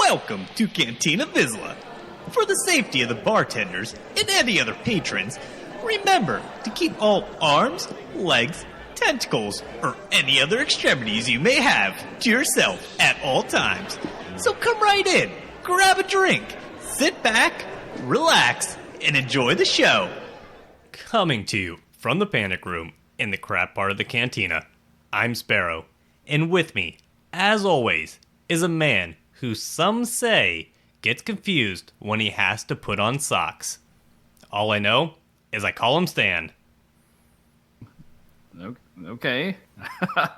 Welcome to Cantina Vizsla. For the safety of the bartenders and any other patrons, remember to keep all arms, legs, tentacles, or any other extremities you may have to yourself at all times. So come right in, grab a drink, sit back, relax, and enjoy the show. Coming to you from the Panic Room in the crap part of the cantina, I'm Sparrow, and with me, as always, is a man who some say gets confused when he has to put on socks. All I know is I call him Stan. Okay. I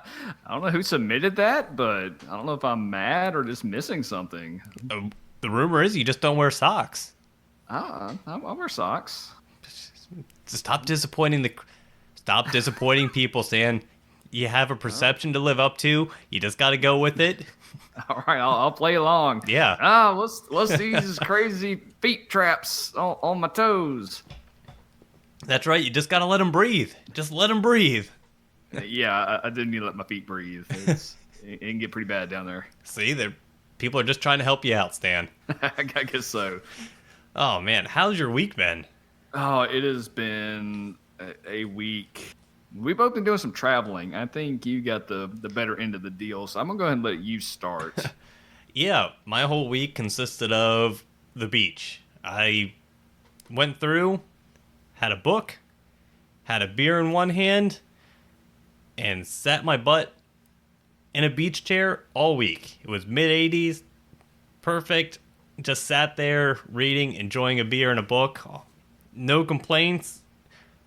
don't know who submitted that, but I don't know if I'm mad or just missing something. The rumor is you just don't wear socks. I wear socks. Stop disappointing people, Stan. You have a perception to live up to. You just got to go with it. All right, I'll play along. Yeah. What's these crazy feet traps on my toes? That's right. You just got to let them breathe. Just let them breathe. Yeah, I didn't need to let my feet breathe. It can get pretty bad down there. See, people are just trying to help you out, Stan. I guess so. Oh, man. How's your week been? Oh, it has been a week. We've both been doing some traveling. I think you got the better end of the deal, so I'm going to go ahead and let you start. Yeah, my whole week consisted of the beach. I went through, had a book, had a beer in one hand, and sat my butt in a beach chair all week. It was mid-80s, perfect. Just sat there reading, enjoying a beer and a book. No complaints.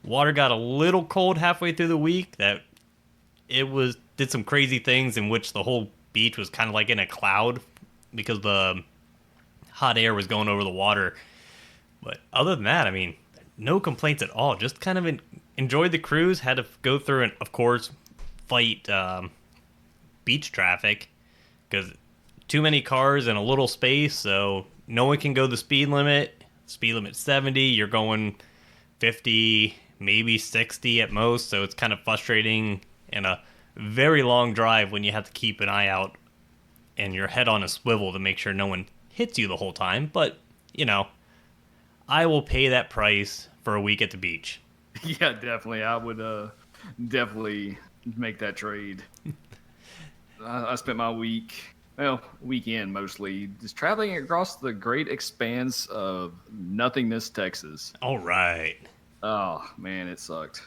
Water got a little cold halfway through the week. Did some crazy things in which the whole beach was kind of like in a cloud because the hot air was going over the water. But other than that, I mean, no complaints at all. Just kind of enjoyed the cruise. Had to go through and, of course, fight beach traffic because too many cars in a little space, so no one can go the speed limit. Speed limit 70, you're going 50, maybe 60 at most, so it's kind of frustrating and a very long drive when you have to keep an eye out and your head on a swivel to make sure no one hits you the whole time. But, you know, I will pay that price for a week at the beach. Yeah, definitely. I would definitely make that trade. I spent my weekend mostly, just traveling across the great expanse of nothingness, Texas. All right. Oh man, it sucked.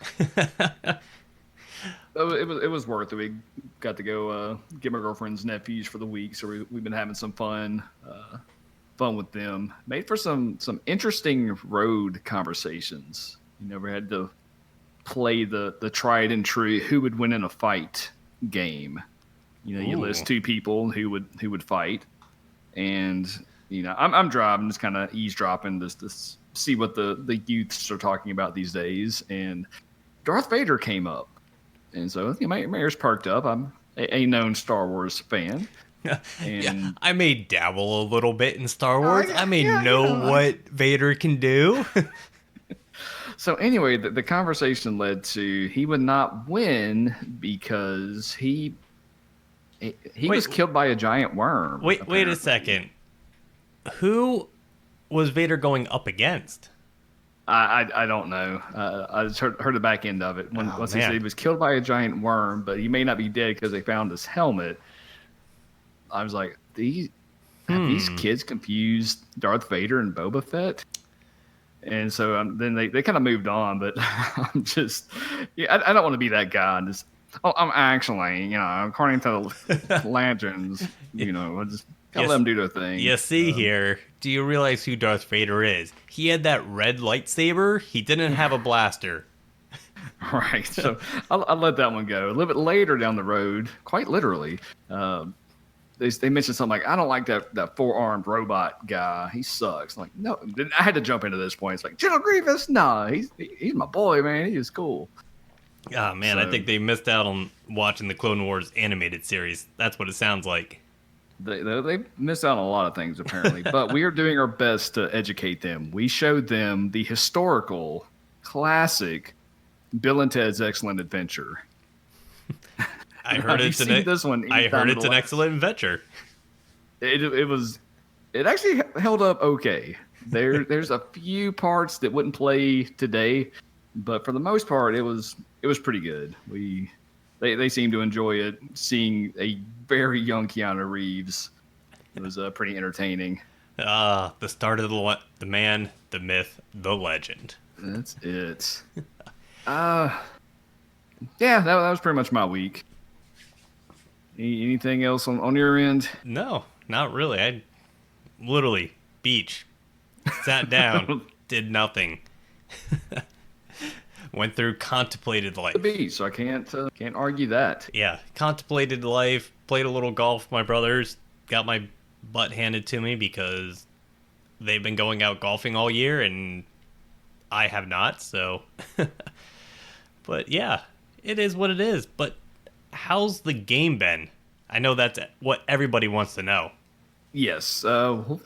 It was worth it. We got to go get my girlfriend's nephews for the week, so we've been having some fun with them. Made for some interesting road conversations. You never had to play the tried and true who would win in a fight game. You know, you list two people who would fight, and you know, I'm driving, just kind of eavesdropping to see what the youths are talking about these days, and Darth Vader came up, and so my ears perked up. I'm a known Star Wars fan. And yeah, I may dabble a little bit in Star Wars. I may know what Vader can do. So anyway, the conversation led to he would not win because he was killed by a giant worm. Wait a second. Who was Vader going up against? I don't know. I just heard the back end of it. Once he said he was killed by a giant worm, but he may not be dead because they found his helmet. I was like, have these kids confused Darth Vader and Boba Fett? And so then they kind of moved on, but I'm just, I don't want to be that guy and just, I'm actually, you know, according to the lanterns, you know, I just gotta let them do their thing. You see here, do you realize who Darth Vader is? He had that red lightsaber. He didn't have a blaster. Right. So I'll let that one go. A little bit later down the road, quite literally, they mentioned something like, I don't like that four-armed robot guy. He sucks. I'm like, no, I had to jump into this point. It's like, General Grievous? Nah, he's my boy, man. He is cool. Oh, man, I think they missed out on watching the Clone Wars animated series. That's what it sounds like. They missed out on a lot of things, apparently. But we are doing our best to educate them. We showed them the historical, classic Bill and Ted's Excellent Adventure. I heard it's an excellent adventure. It was It actually held up okay. There's a few parts that wouldn't play today, but for the most part, it was pretty good. They seemed to enjoy it. Seeing a very young Keanu Reeves, it was pretty entertaining. The start of the man, the myth, the legend. That's it. Yeah, that was pretty much my week. Anything else on your end? No, not really. I literally beach, sat down, did nothing. Went through contemplated life. The beach, so I can't argue that. Yeah, contemplated life, played a little golf with my brothers, got my butt handed to me because they've been going out golfing all year and I have not, so but yeah, it is what it is. But how's the game been? I know that's what everybody wants to know. Yes,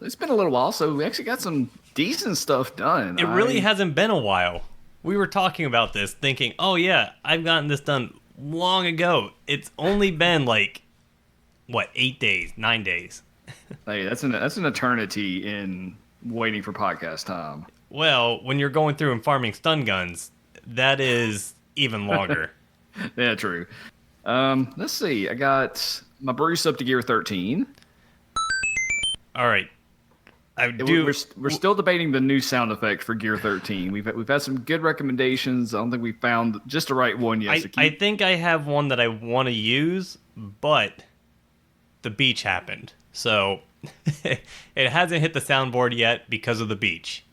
it's been a little while, so we actually got some decent stuff done. It really hasn't been a while. We were talking about this, thinking, oh yeah, I've gotten this done long ago. It's only been like, what, 8 days, 9 days? Hey, that's an eternity in waiting for podcast time. Well, when you're going through and farming stun guns, that is even longer. Yeah, true. Let's see. I got my Bruce up to gear 13. All right. We're still debating the new sound effect for Gear 13. We've had some good recommendations. I don't think we found just the right one yet. I think I have one that I want to use, but the beach happened. So it hasn't hit the soundboard yet because of the beach.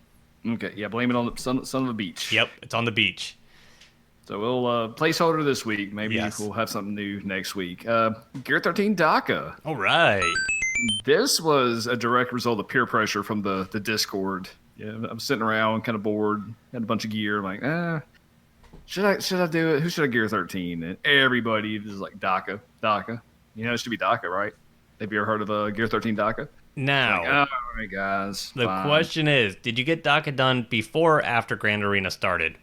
Okay, yeah, blame it on the son of the beach. Yep, it's on the beach. So we'll placeholder this week. Maybe we'll have something new next week. Gear 13 DACA. All right. This was a direct result of peer pressure from the Discord. Yeah, I'm sitting around kind of bored, had a bunch of gear, like, should I do it? Who should I gear 13? And everybody is like DACA. You know, it should be DACA, right? Have you ever heard of Gear 13 DACA? Now, like, all right, guys. The question is, did you get DACA done before or after Grand Arena started?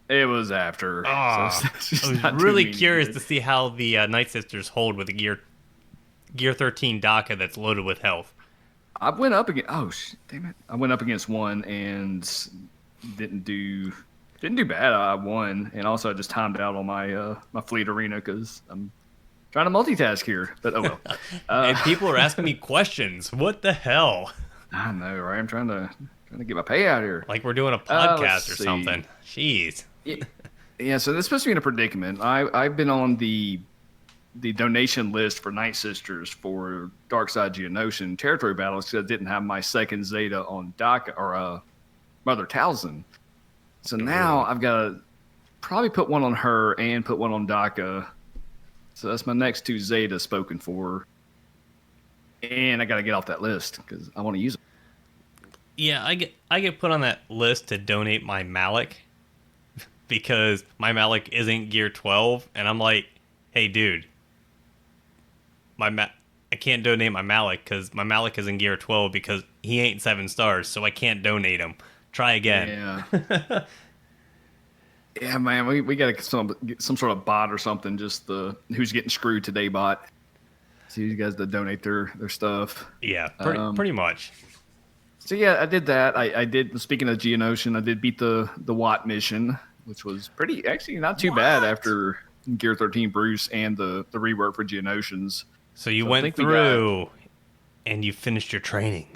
It was after. So I was really curious to see how the Night Sisters hold with the Gear 13 DACA that's loaded with health. I went up against. Oh, damn it! I went up against one and didn't do bad. I won, and also I just timed out on my my fleet arena because I'm trying to multitask here. But oh well. And people are asking me questions. What the hell? I know, right? I'm trying to get my payout here. Like we're doing a podcast or something. Jeez. Yeah. So this supposed to be in a predicament. I've been on the donation list for Night Sisters for Darkside Geonosian territory battles because I didn't have my second Zeta on DACA or Mother Talzin. So now I've got to probably put one on her and put one on DACA. So that's my next two Zeta spoken for. And I got to get off that list because I want to use them. Yeah, I get put on that list to donate my Malik because my Malik isn't gear 12. And I'm like, hey, dude. I can't donate my Malik because my Malik is in gear 12 because he ain't 7 stars, so I can't donate him. Try again. Yeah. Yeah, man, we got to get some sort of bot or something. Just the who's getting screwed today bot. So you guys that donate their stuff. Yeah, pretty much. So yeah, I did that. I did. Speaking of Geonosian, I did beat the Watt mission, which was actually not too bad after Gear 13 Bruce and the rework for Geonosians. So you went through and you finished your training.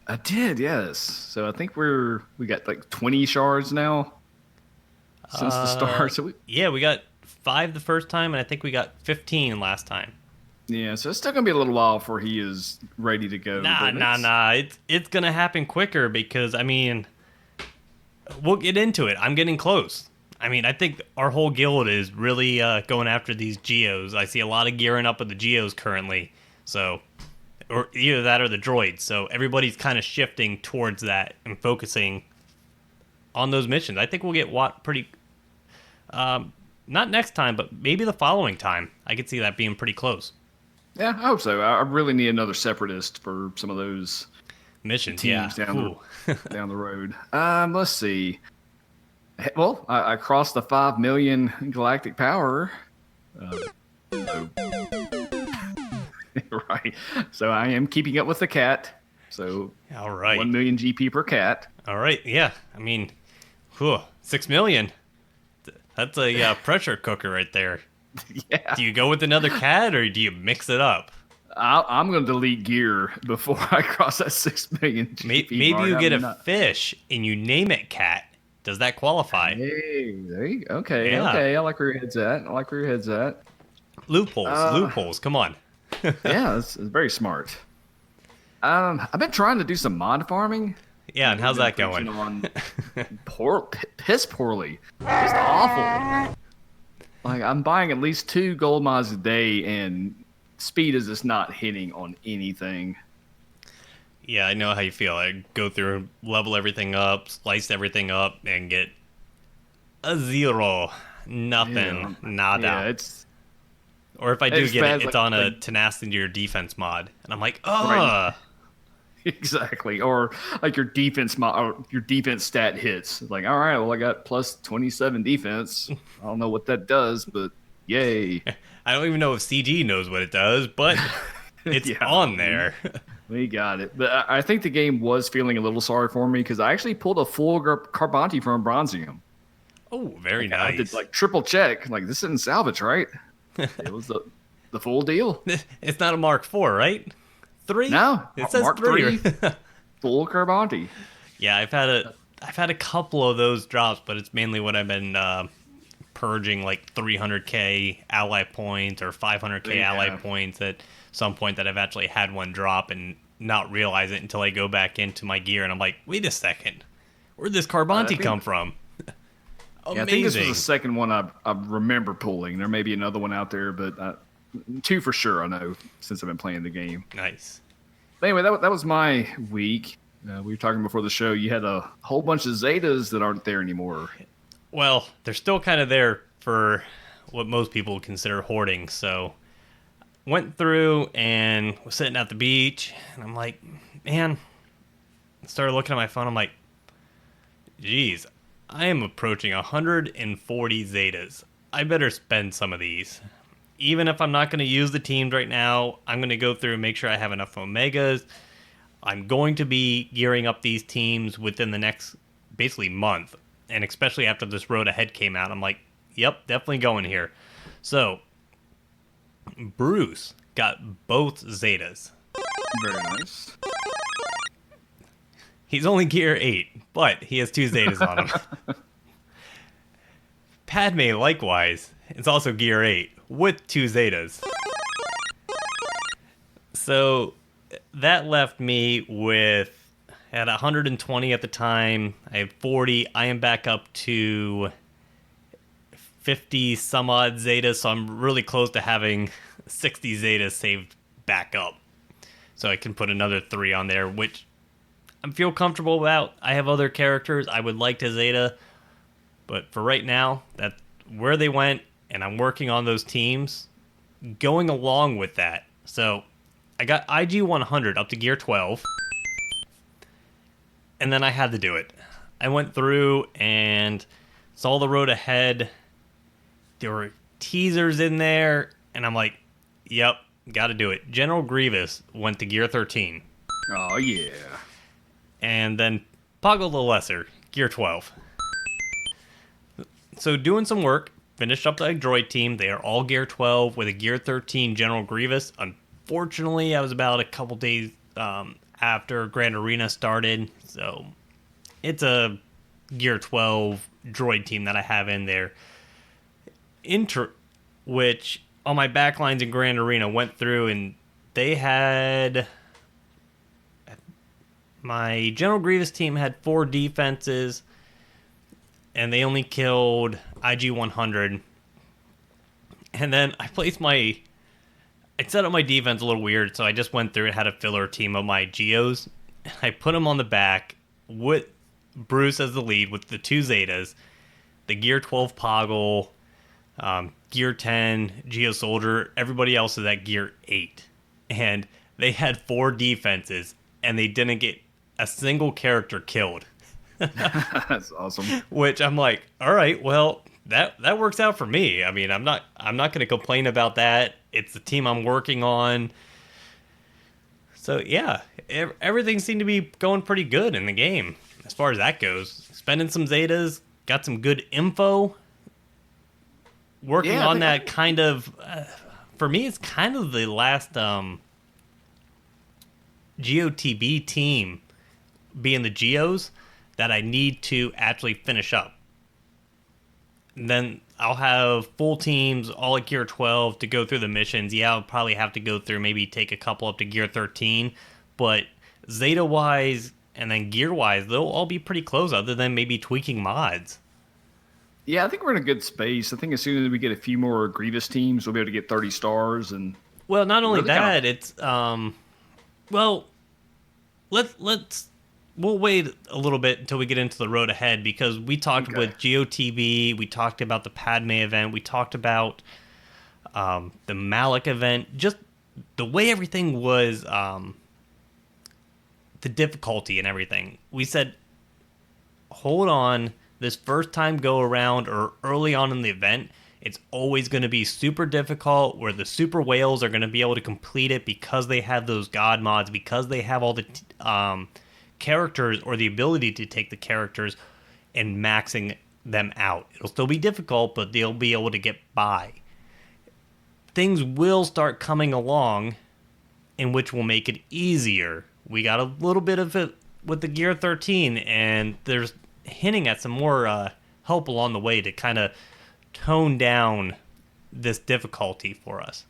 I did, yes. So I think we got like 20 shards now since the start. So we got 5 the first time, and I think we got 15 last time. Yeah, so it's still gonna be a little while before he is ready to go. Nah. It's gonna happen quicker because I mean, we'll get into it. I'm getting close. I mean, I think our whole guild is really going after these Geos. I see a lot of gearing up with the Geos currently. So, or either that or the droids. So everybody's kind of shifting towards that and focusing on those missions. I think we'll get Watt pretty, not next time, but maybe the following time. I could see that being pretty close. Yeah, I hope so. I really need another separatist for some of those missions. Teams down the road. Let's see. Well, I crossed the 5 million galactic power. Right. So I am keeping up with the cat. So All right. 1 million GP per cat. All right. Yeah. I mean, whew, 6 million. That's a pressure cooker right there. Yeah. Do you go with another cat or do you mix it up? I'm going to delete gear before I cross that 6 million GP Maybe mark. you get I'm a not- fish and you name it cat. Does that qualify? Hey, there you go. Okay, Yeah. okay. I like where your head's at. I like where your head's at. Loopholes. Loopholes. Come on. Yeah, it's very smart. I've been trying to do some mod farming. Yeah, and how's that Been going? preaching on piss poorly. Just awful. Like I'm buying at least 2 gold mods a day, and speed is just not hitting on anything. Yeah, I know how you feel. I go through, level everything up, slice everything up, and get a 0. Nothing. Nada. Yeah, it's Or if I do it's get bad, it, it's like- on a like- tenacity or defense mod. And I'm like, oh. Right. exactly, or like your defense or your defense stat hits. Like, all right, well, I got plus 27 defense. I don't know what that does, but yay, I don't even know if CG knows what it does, but it's Yeah. on there. we got it. But I think the game was feeling a little sorry for me because I actually pulled a full Carbonti from Bronzium. Oh, very I nice. did like triple check. Like this isn't salvage, right? It was the full deal. It's not a Mark IV, right? 3? No, It says Mark 3. Full Carbonti. Yeah, I've had a couple of those drops, but it's mainly when I've been purging like 300k ally points or 500k Yeah. ally points at some point that I've actually had one drop and not realize it until I go back into my gear and I'm like, wait a second, where'd this Carbonti think- come from? Amazing. Yeah, I think this was the second one I remember pulling. There may be another one out there, but 2 for sure I know since I've been playing the game. Nice. But anyway, that was my week. We were talking before the show. You had a whole bunch of Zetas that aren't there anymore. Well, they're still kind of there for what most people would consider hoarding. So went through and was sitting at the beach, and I'm like, man, started looking at my phone. I'm like, geez, I am approaching 140 Zetas. I better spend some of these. Even if I'm not going to use the teams right now, I'm going to go through and make sure I have enough Omegas. I'm going to be gearing up these teams within the next basically month. And especially after this Road Ahead came out, I'm like, yep, definitely going here. So, Bruce got both Zetas. Very nice. He's only gear 8, but he has 2 Zetas on him. Padme, likewise, is also gear 8 with 2 Zetas. So that left me with, at 120 at the time, I have 40. I am back up to 50 some odd Zetas, so I'm really close to having 60 Zetas saved back up. So I can put another 3 on there, which I feel comfortable about. I have other characters I would like to Zeta, but for right now, that's where they went, and I'm working on those teams going along with that. So I got IG 100 up to gear 12, and then I had to do it. I went through and saw the Road Ahead. There were teasers in there, and I'm like, yep, got to do it. General Grievous went to gear 13. Oh, yeah. And then Poggle the Lesser, gear 12. So doing some work, finished up the droid team. They are all gear 12 with a gear 13 General Grievous. Unfortunately, I was about a couple days after Grand Arena started, so it's a gear 12 droid team that I have in there. Which on my backlines in Grand Arena went through and they had... My General Grievous team had 4 defenses, and they only killed IG 100. And then I placed I set up my defense a little weird, so I just went through and had a filler team of my Geos. I put them on the back with Bruce as the lead with the 2 Zetas, the Gear 12 Poggle, Gear 10 Geo Soldier. Everybody else is at Gear 8. And they had 4 defenses, and they didn't get a single character killed. That's awesome. Which I'm like, all right, well, that works out for me. I mean, I'm not going to complain about that. It's the team I'm working on. So yeah, everything seemed to be going pretty good in the game as far as that goes. Spending some Zetas, got some good info. Working Yeah, on that kind of, for me, it's kind of the last GOTB team being the Geos that I need to actually finish up. And then I'll have full teams all at Gear 12 to go through the missions. Yeah, I'll probably have to go through, maybe take a couple up to Gear 13. But Zeta-wise and then Gear-wise, they'll all be pretty close other than maybe tweaking mods. yeah, I think we're in a good space. I think as soon as we get a few more Grievous teams, we'll be able to get 30 stars. And Well, not only really that, it's well, let's we'll wait a little bit until we get into the road ahead because we talked Okay. with GOTB, we talked about the Padme event, we talked about the Malik event, just the way everything was, the difficulty and everything. We said, hold on, this first time go around or early on in the event, it's always going to be super difficult where the super whales are going to be able to complete it because they have those god mods, because they have all the characters or the ability to take the characters and maxing them out. It'll still be difficult, but they'll be able to get by. Things will start coming along in which will make it easier. We got a little bit of it with the Gear 13, and there's hinting at some more help along the way to kind of tone down this difficulty for us.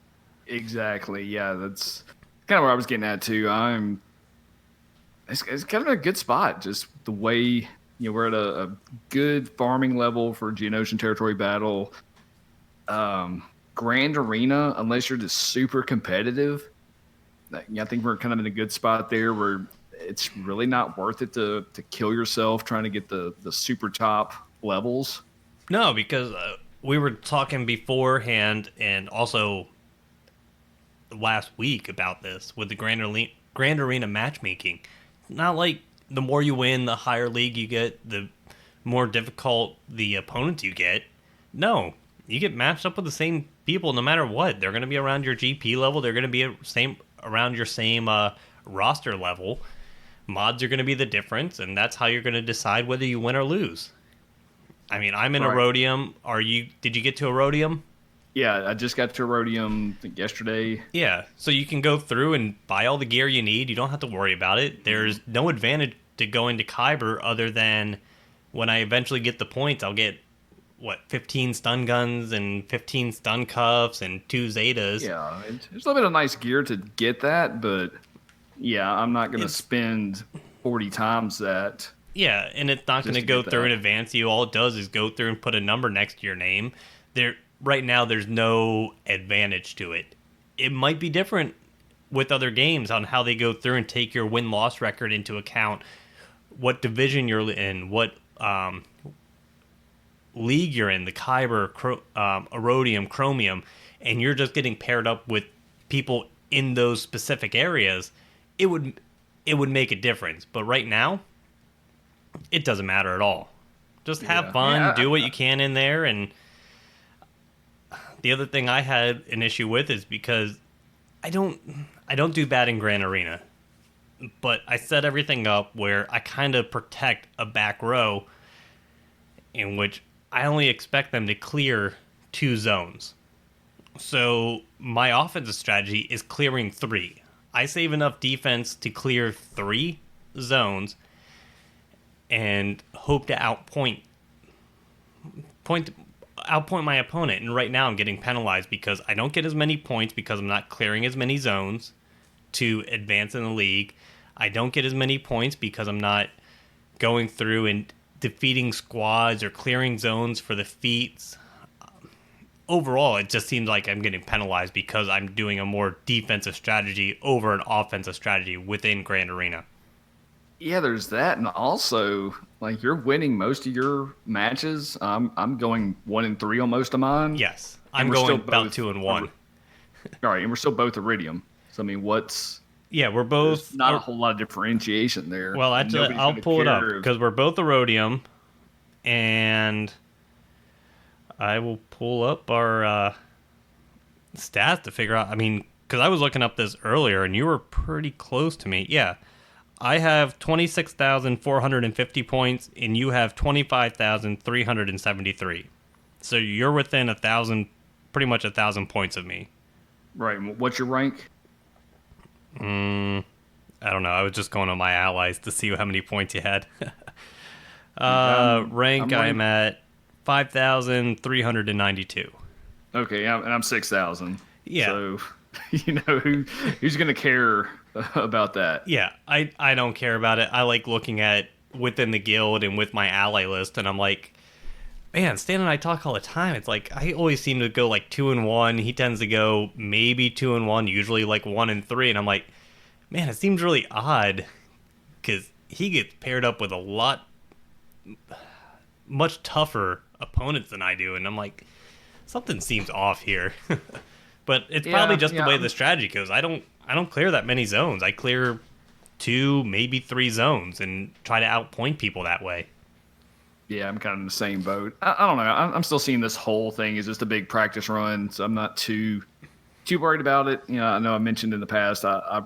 exactly, yeah, that's kind of where I was getting at too. It's kind of a good spot. Just the way we're at a good farming level for Geonosian territory battle. Grand Arena, unless you're just super competitive, I think we're kind of in a good spot there where it's really not worth it to kill yourself trying to get the super top levels. No, because we were talking beforehand and also last week about this with the Grand Arena matchmaking. Not like the more you win, the higher league you get, the more difficult the opponents you get. No, you get matched up with the same people no matter what. They're going to be around your GP level. They're going to be around your same roster level. Mods are going to be the difference, and that's how you're going to decide whether you win or lose. I mean, I'm in Right. Erodium. Did you get to Erodium? Yeah, I just got to Rhodium I think yesterday. Yeah, so you can go through and buy all the gear you need. You don't have to worry about it. There's no advantage to going to Kyber other than when I eventually get the points, I'll get, 15 stun guns and 15 stun cuffs and 2 Zetas. Yeah, there's a little bit of nice gear to get that, but yeah, I'm not going to It's- spend 40 times that. Yeah, and it's not Just going to to go get through that. and advance you. All it does is go through and put a number next to your name. Right now, there's no advantage to it. It might be different with other games on how they go through and take your win-loss record into account, what division you're in, what league you're in, the Kyber, Erodium, Chromium, and you're just getting paired up with people in those specific areas. It would make a difference. But right now, it doesn't matter at all. Just have Yeah. fun, Yeah, do what you can in there. And the other thing I had an issue with is because I don't do bad in Grand Arena, but I set everything up where I kind of protect a back row in which I only expect them to clear 2 zones. So my offensive strategy is clearing 3. I save enough defense to clear 3 zones and hope to outpoint my opponent. And right now I'm getting penalized because I don't get as many points because I'm not clearing as many zones to advance in the league. I don't get as many points because I'm not going through and defeating squads or clearing zones for the feats. Overall, it just seems like I'm getting penalized because I'm doing a more defensive strategy over an offensive strategy within Grand Arena. Yeah, there's that, and also like you're winning most of your matches. I'm going 1-3 on most of mine. Yes, And I'm we're still going about both- 2-1. All right, and we're still both Iridium. So I mean, Yeah, we're there's both. not a whole lot of differentiation there. Well, actually, Nobody's I'll gonna pull it up care if- because we're both Erodium, and I will pull up our stats to figure out. I mean, because I was looking up this earlier, and you were pretty close to me. Yeah, I have 26,450 points, and you have 25,373. So you're within 1,000, pretty much 1,000 points of me. Right. What's your rank? I don't know. I was just going on my allies to see how many points you had. Rank, I'm at 5,392. Okay, and I'm 6,000. Yeah. So, who's going to care about that? Yeah, I don't care about it. I like looking at within the guild and with my ally list, and I'm like, man, Stan and I talk all the time. It's like I always seem to go like 2-1. He tends to go maybe 2-1, usually like 1-3, and I'm like, man, it seems really odd because he gets paired up with a lot much tougher opponents than I do, and I'm like, something seems off here. But it's probably just the way the strategy goes. I don't clear that many zones. I clear 2, maybe 3 zones and try to outpoint people that way. Yeah, I'm kind of in the same boat. I don't know. I'm still seeing this whole thing as just a big practice run, so I'm not too worried about it. I know I mentioned in the past I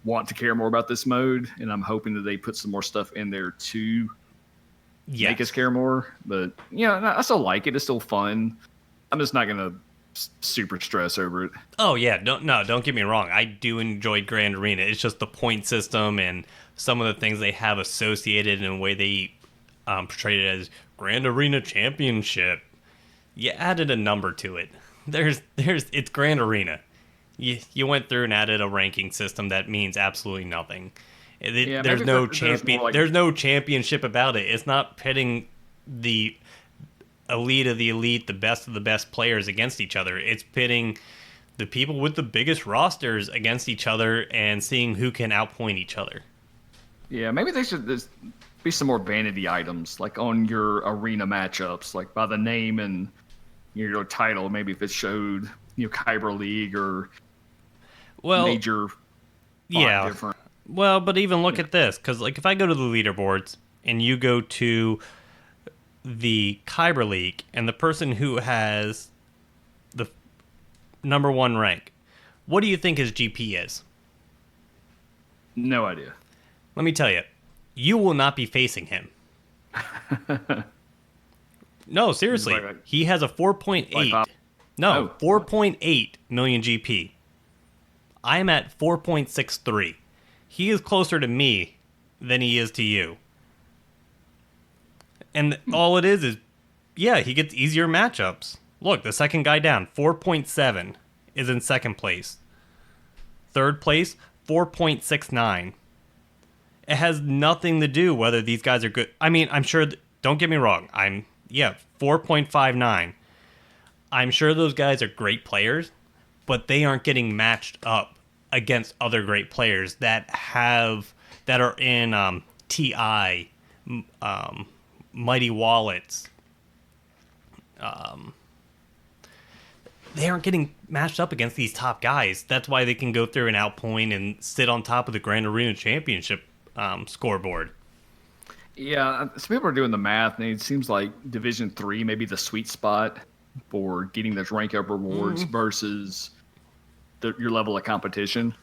want to care more about this mode, and I'm hoping that they put some more stuff in there to make us care more. But I still like it. It's still fun. I'm just not gonna super stress over it. Oh yeah, don't get me wrong. I do enjoy Grand Arena. It's just the point system and some of the things they have associated in the way they portrayed it as Grand Arena Championship. You added a number to it. It's Grand Arena. You went through and added a ranking system that means absolutely nothing. There's no champion. There's no championship about it. It's not pitting the elite of the elite, the best of the best players against each other. It's pitting the people with the biggest rosters against each other and seeing who can outpoint each other. Yeah, maybe they should be some more vanity items, like on your arena matchups, like by the name and your title. Maybe if it showed Kyber League or major different. Well, but even look at this, because like if I go to the leaderboards and you go to the Kyber League and the person who has the number 1 rank, what do you think his GP is? No idea. Let me tell you, you will not be facing him. No, seriously. He has a 4.8. No, 4.8 million GP. I'm at 4.63. He is closer to me than he is to you. And all it is, he gets easier matchups. Look, the second guy down, 4.7, is in second place. Third place, 4.69. It has nothing to do whether these guys are good. I mean, I'm sure, don't get me wrong, 4.59. I'm sure those guys are great players, but they aren't getting matched up against other great players that are in TI, Mighty Wallets. They aren't getting matched up against these top guys. That's why they can go through and outpoint and sit on top of the Grand Arena Championship scoreboard. Yeah, some people are doing the math, and it seems like Division 3 may be the sweet spot for getting those rank up rewards versus your level of competition.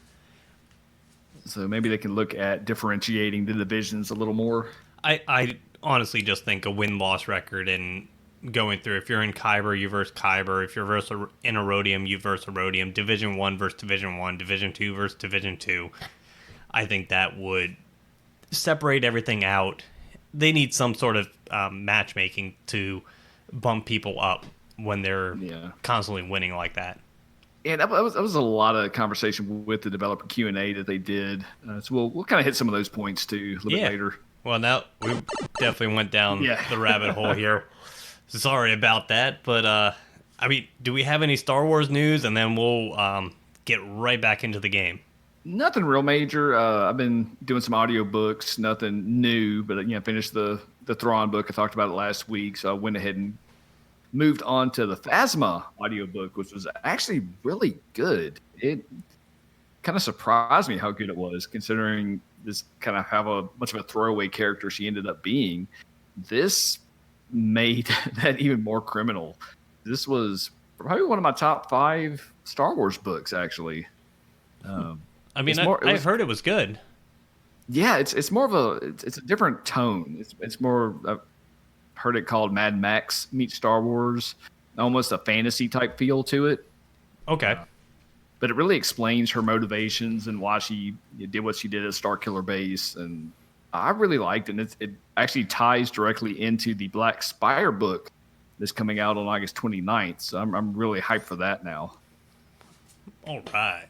So maybe they can look at differentiating the divisions a little more. I honestly just think a win-loss record and going through, if you're in Kyber, you versus Kyber. If you're in Erodium, you versus Erodium. Division 1 versus Division 1. Division 2 versus Division 2. I think that would separate everything out. They need some sort of matchmaking to bump people up when they're constantly winning like that. Yeah, that was a lot of conversation with the developer Q&A that they did. So we'll kind of hit some of those points too a little bit later. Well, now we definitely went down the rabbit hole here. Sorry about that, but I mean, do we have any Star Wars news? And then we'll get right back into the game. Nothing real major. I've been doing some audiobooks, nothing new, but finished the Thrawn book. I talked about it last week, so I went ahead and moved on to the Phasma audiobook, which was actually really good. It kind of surprised me how good it was, considering this kind of how much of a throwaway character she ended up being. This made that even more criminal. This was probably one of my top 5 Star Wars books, actually. I mean, It's more. It I've was heard it was good. Yeah, it's more of it's a different tone. It's more. I've heard it called Mad Max meets Star Wars, almost a fantasy type feel to it. Okay. But it really explains her motivations and why she did what she did at Star Killer Base, and I really liked it. And it actually ties directly into the Black Spire book that's coming out on August 29th. So I'm really hyped for that now. All right.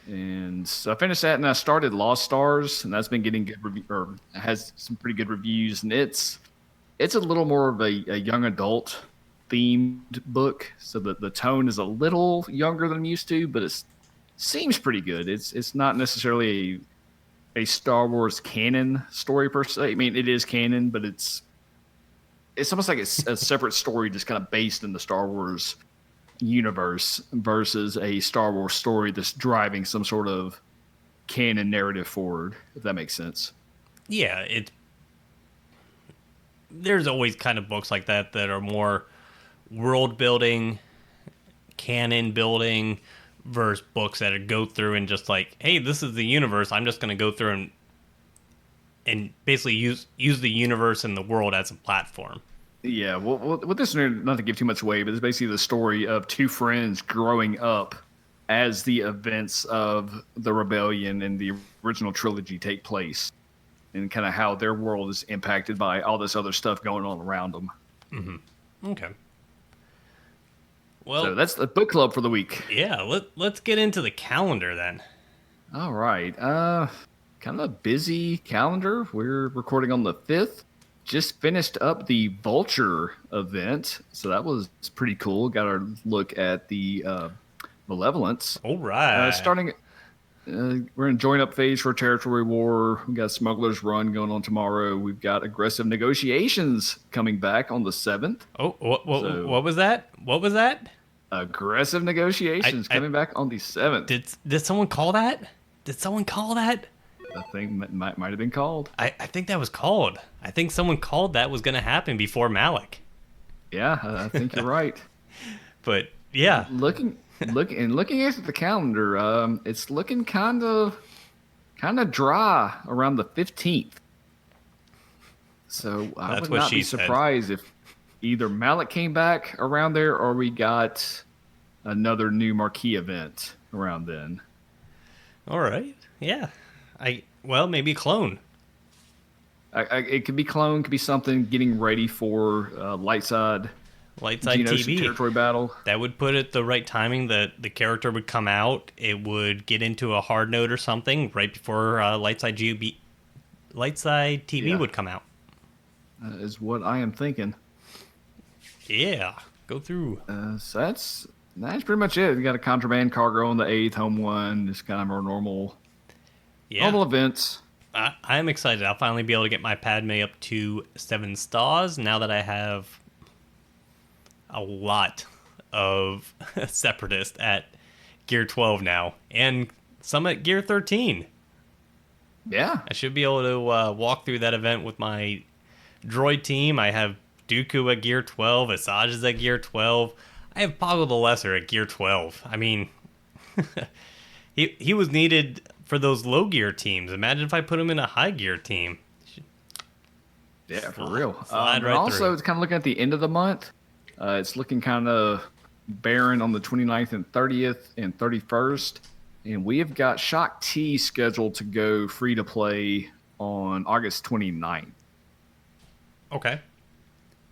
And so I finished that, and I started Lost Stars, and that's been getting good or has some pretty good reviews. And it's a little more of a young adult themed book, so the tone is a little younger than I'm used to, but it seems pretty good. It's not necessarily a Star Wars canon story per se. I mean, it is canon, but it's almost like it's a separate story, just kind of based in the Star Wars universe versus a Star Wars story that's driving some sort of canon narrative forward, if that makes sense. Yeah, there's always kind of books like that are more world building, canon building, versus books that go through and just like, hey, this is the universe. I'm just going to go through and basically use the universe and the world as a platform. Yeah, well, with this, not to give too much away, but it's basically the story of two friends growing up as the events of the rebellion and the original trilogy take place, and kind of how their world is impacted by all this other stuff going on around them. Mm-hmm. Okay. Well, so that's the book club for the week. Yeah, let's get into the calendar then. All right. Kind of a busy calendar. We're recording on the 5th. Just finished up the Vulture event, so that was pretty cool. Got our look at the Malevolence. All right. We're in join up phase for Territory War. We got Smuggler's Run going on tomorrow. We've got Aggressive Negotiations coming back on the 7th. Oh, what was that? What was that? Aggressive Negotiations coming back on the 7th. Did someone call that? Did someone call that? I think might have been called. I think that was called. I think someone called that was going to happen before Malik. Yeah, I think you're right. But yeah, looking at the calendar, it's looking kind of dry around the 15th. So I would not be surprised if either Malik came back around there or we got another new marquee event around then. All right. Yeah. Maybe Clone. It could be Clone, could be something getting ready for Lightside TV territory battle. That would put it the right timing that the character would come out. It would get into a hard note or something right before Lightside TV would come out. Is what I am thinking. Yeah, go through. So that's pretty much it. We got a contraband cargo on the 8th, home one. Just kind of our normal events. I'm excited. I'll finally be able to get my Padme up to 7 stars now that I have a lot of Separatists at Gear 12 now, and some at Gear 13. Yeah. I should be able to walk through that event with my droid team. I have Dooku at Gear 12, Asajj is at Gear 12. I have Poggle the Lesser at Gear 12. I mean, he was needed for those low gear teams. Imagine if I put him in a high gear team. Yeah, for real. Through. It's kind of looking at the end of the month. It's looking kind of barren on the 29th and 30th and 31st. And we have got Shock T scheduled to go free to play on August 29th. Okay.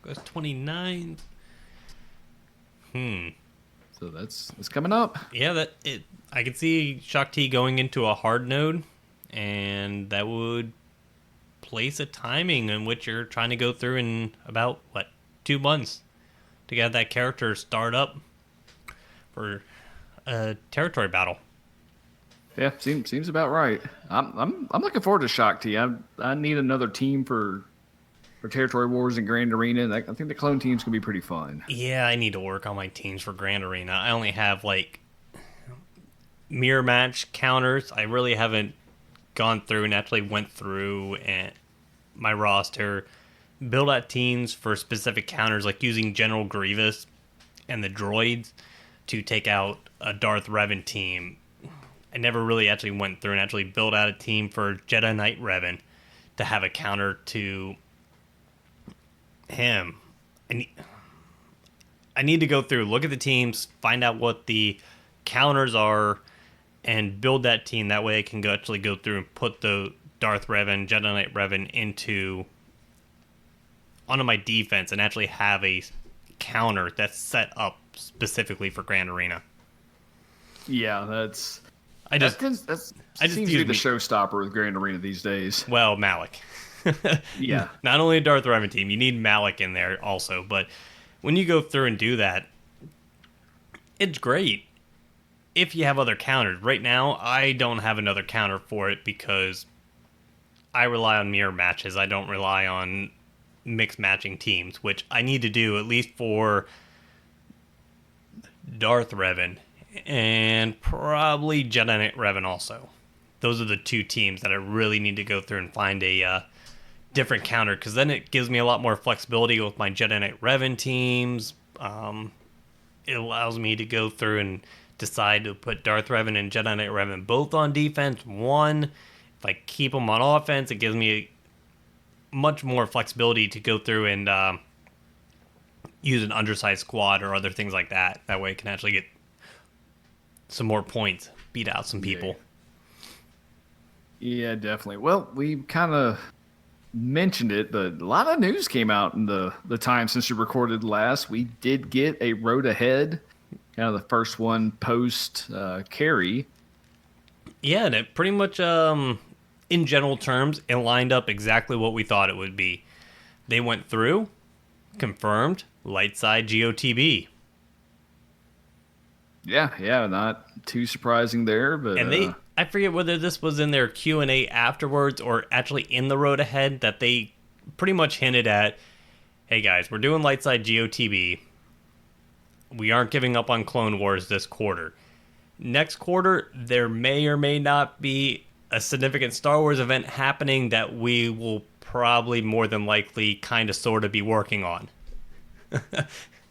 August 29th. So that's coming up. Yeah, I could see Shock T going into a hard node, and that would place a timing in which you're trying to go through in about 2 months to get that character start up for a territory battle. Yeah, seems about right. I'm looking forward to Shock T. I need another team for Territory Wars and Grand Arena. And I think the clone team's gonna be pretty fun. Yeah, I need to work on my teams for Grand Arena. I only have mirror match counters. I really haven't gone through and actually went through and my roster, build out teams for specific counters, like using General Grievous and the droids to take out a Darth Revan team. I never really actually went through and actually built out a team for Jedi Knight Revan to have a counter to him. I need to go through, look at the teams, find out what the counters are, and build that team. That way I can actually go through and put the Darth Revan, Jedi Knight Revan onto my defense and actually have a counter that's set up specifically for Grand Arena. Yeah, that seems to be the showstopper with Grand Arena these days. Well, Malak. Yeah. Not only a Darth Revan team, you need Malak in there also. But when you go through and do that, it's great if you have other counters. Right now, I don't have another counter for it because I rely on mirror matches. I don't rely on mixed matching teams, which I need to do at least for Darth Revan and probably Jedi Knight Revan also. Those are the two teams that I really need to go through and find a different counter, because then it gives me a lot more flexibility with my Jedi Knight Revan teams. It allows me to go through and decide to put Darth Revan and Jedi Knight Revan both on defense. One, if I keep them on offense, it gives me much more flexibility to go through and use an undersized squad or other things like that. That way I can actually get some more points, beat out some people. Yeah, definitely. Well, we kind of mentioned it, but a lot of news came out in the time since you recorded last. We did get a road ahead, kind of the first one post carry. Yeah, and it pretty much, in general terms, it lined up exactly what we thought it would be. They went through, confirmed, light side GOTB. Yeah, not too surprising there, but and I forget whether this was in their Q&A afterwards or actually in the road ahead, that they pretty much hinted at, hey guys, we're doing light side GOTB. We aren't giving up on Clone Wars this quarter. Next quarter, there may or may not be a significant Star Wars event happening that we will probably more than likely kind of sort of be working on.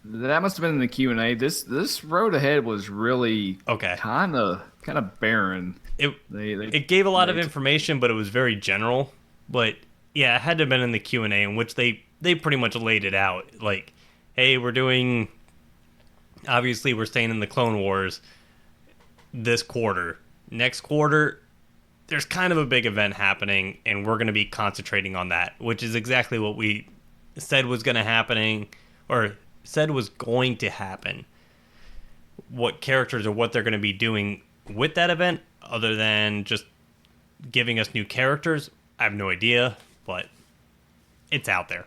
That must have been in the Q&A. This road ahead was really kind of barren. It gave a lot of information, but it was very general. But yeah, it had to have been in the Q&A, in which they pretty much laid it out. Like, hey, obviously we're staying in the Clone Wars this quarter. Next quarter, there's kind of a big event happening, and we're going to be concentrating on that, which is exactly what we said was going to happen. What characters or what they're going to be doing with that event, other than just giving us new characters, I have no idea, but it's out there.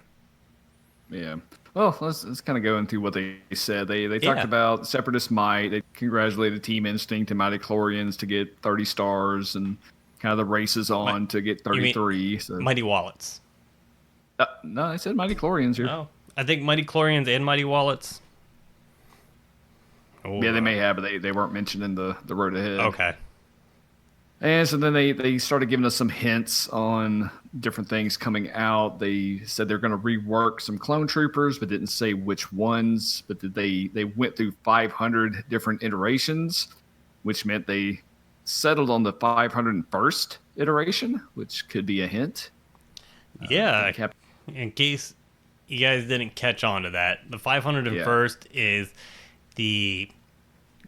Yeah. Well, let's kind of go into what they said. They talked about Separatist Might. They congratulated Team Instinct and Mighty Chlorians to get 30 stars, and kind of the races on to get 33. So. Mighty Wallets. No, I said Mighty Chlorians here. Oh, I think Mighty Chlorians and Mighty Wallets. Oh, yeah, they may have, but they weren't mentioned in the road ahead. Okay. And so then they started giving us some hints on different things coming out. They said they're going to rework some clone troopers, but didn't say which ones. But they went through 500 different iterations, which meant they settled on the 501st iteration, which could be a hint. Yeah, in case you guys didn't catch on to that, the 501st is the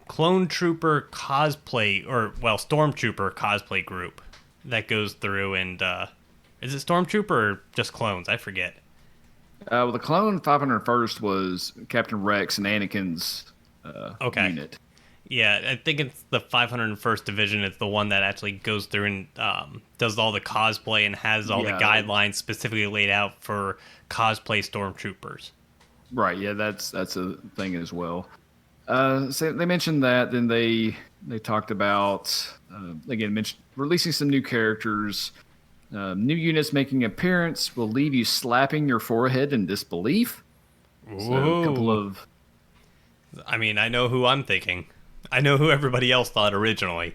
clone trooper cosplay, stormtrooper cosplay group that goes through and is it stormtrooper or just clones? I forget. Well, the clone 501st was Captain Rex and Anakin's unit. Yeah, I think it's the 501st Division. It's the one that actually goes through and does all the cosplay and has all the guidelines specifically laid out for cosplay stormtroopers. Right. Yeah, that's a thing as well. So they mentioned that. Then they talked about mentioned releasing some new characters. New units making appearance will leave you slapping your forehead in disbelief. So a couple of. I mean, I know who I'm thinking. I know who everybody else thought originally.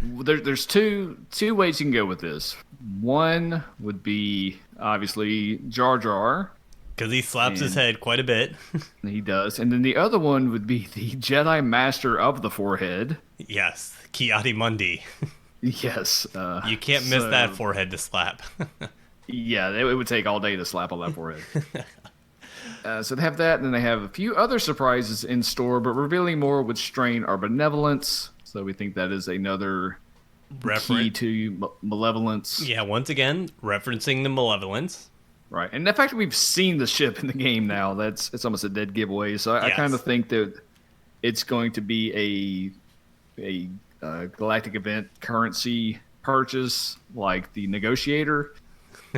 There's two ways you can go with this. One would be obviously Jar Jar. Because he slaps his head quite a bit. He does. And then the other one would be the Jedi Master of the Forehead. Yes. Ki-Adi-Mundi. Yes. You can't miss that forehead to slap. Yeah, it would take all day to slap on that forehead. So they have that, and then they have a few other surprises in store, but revealing more would strain our benevolence. So we think that is another key to malevolence. Yeah, once again, referencing the malevolence. Right, and the fact that we've seen the ship in the game now, it's almost a dead giveaway. So I kind of think that it's going to be a galactic event currency purchase, like the Negotiator.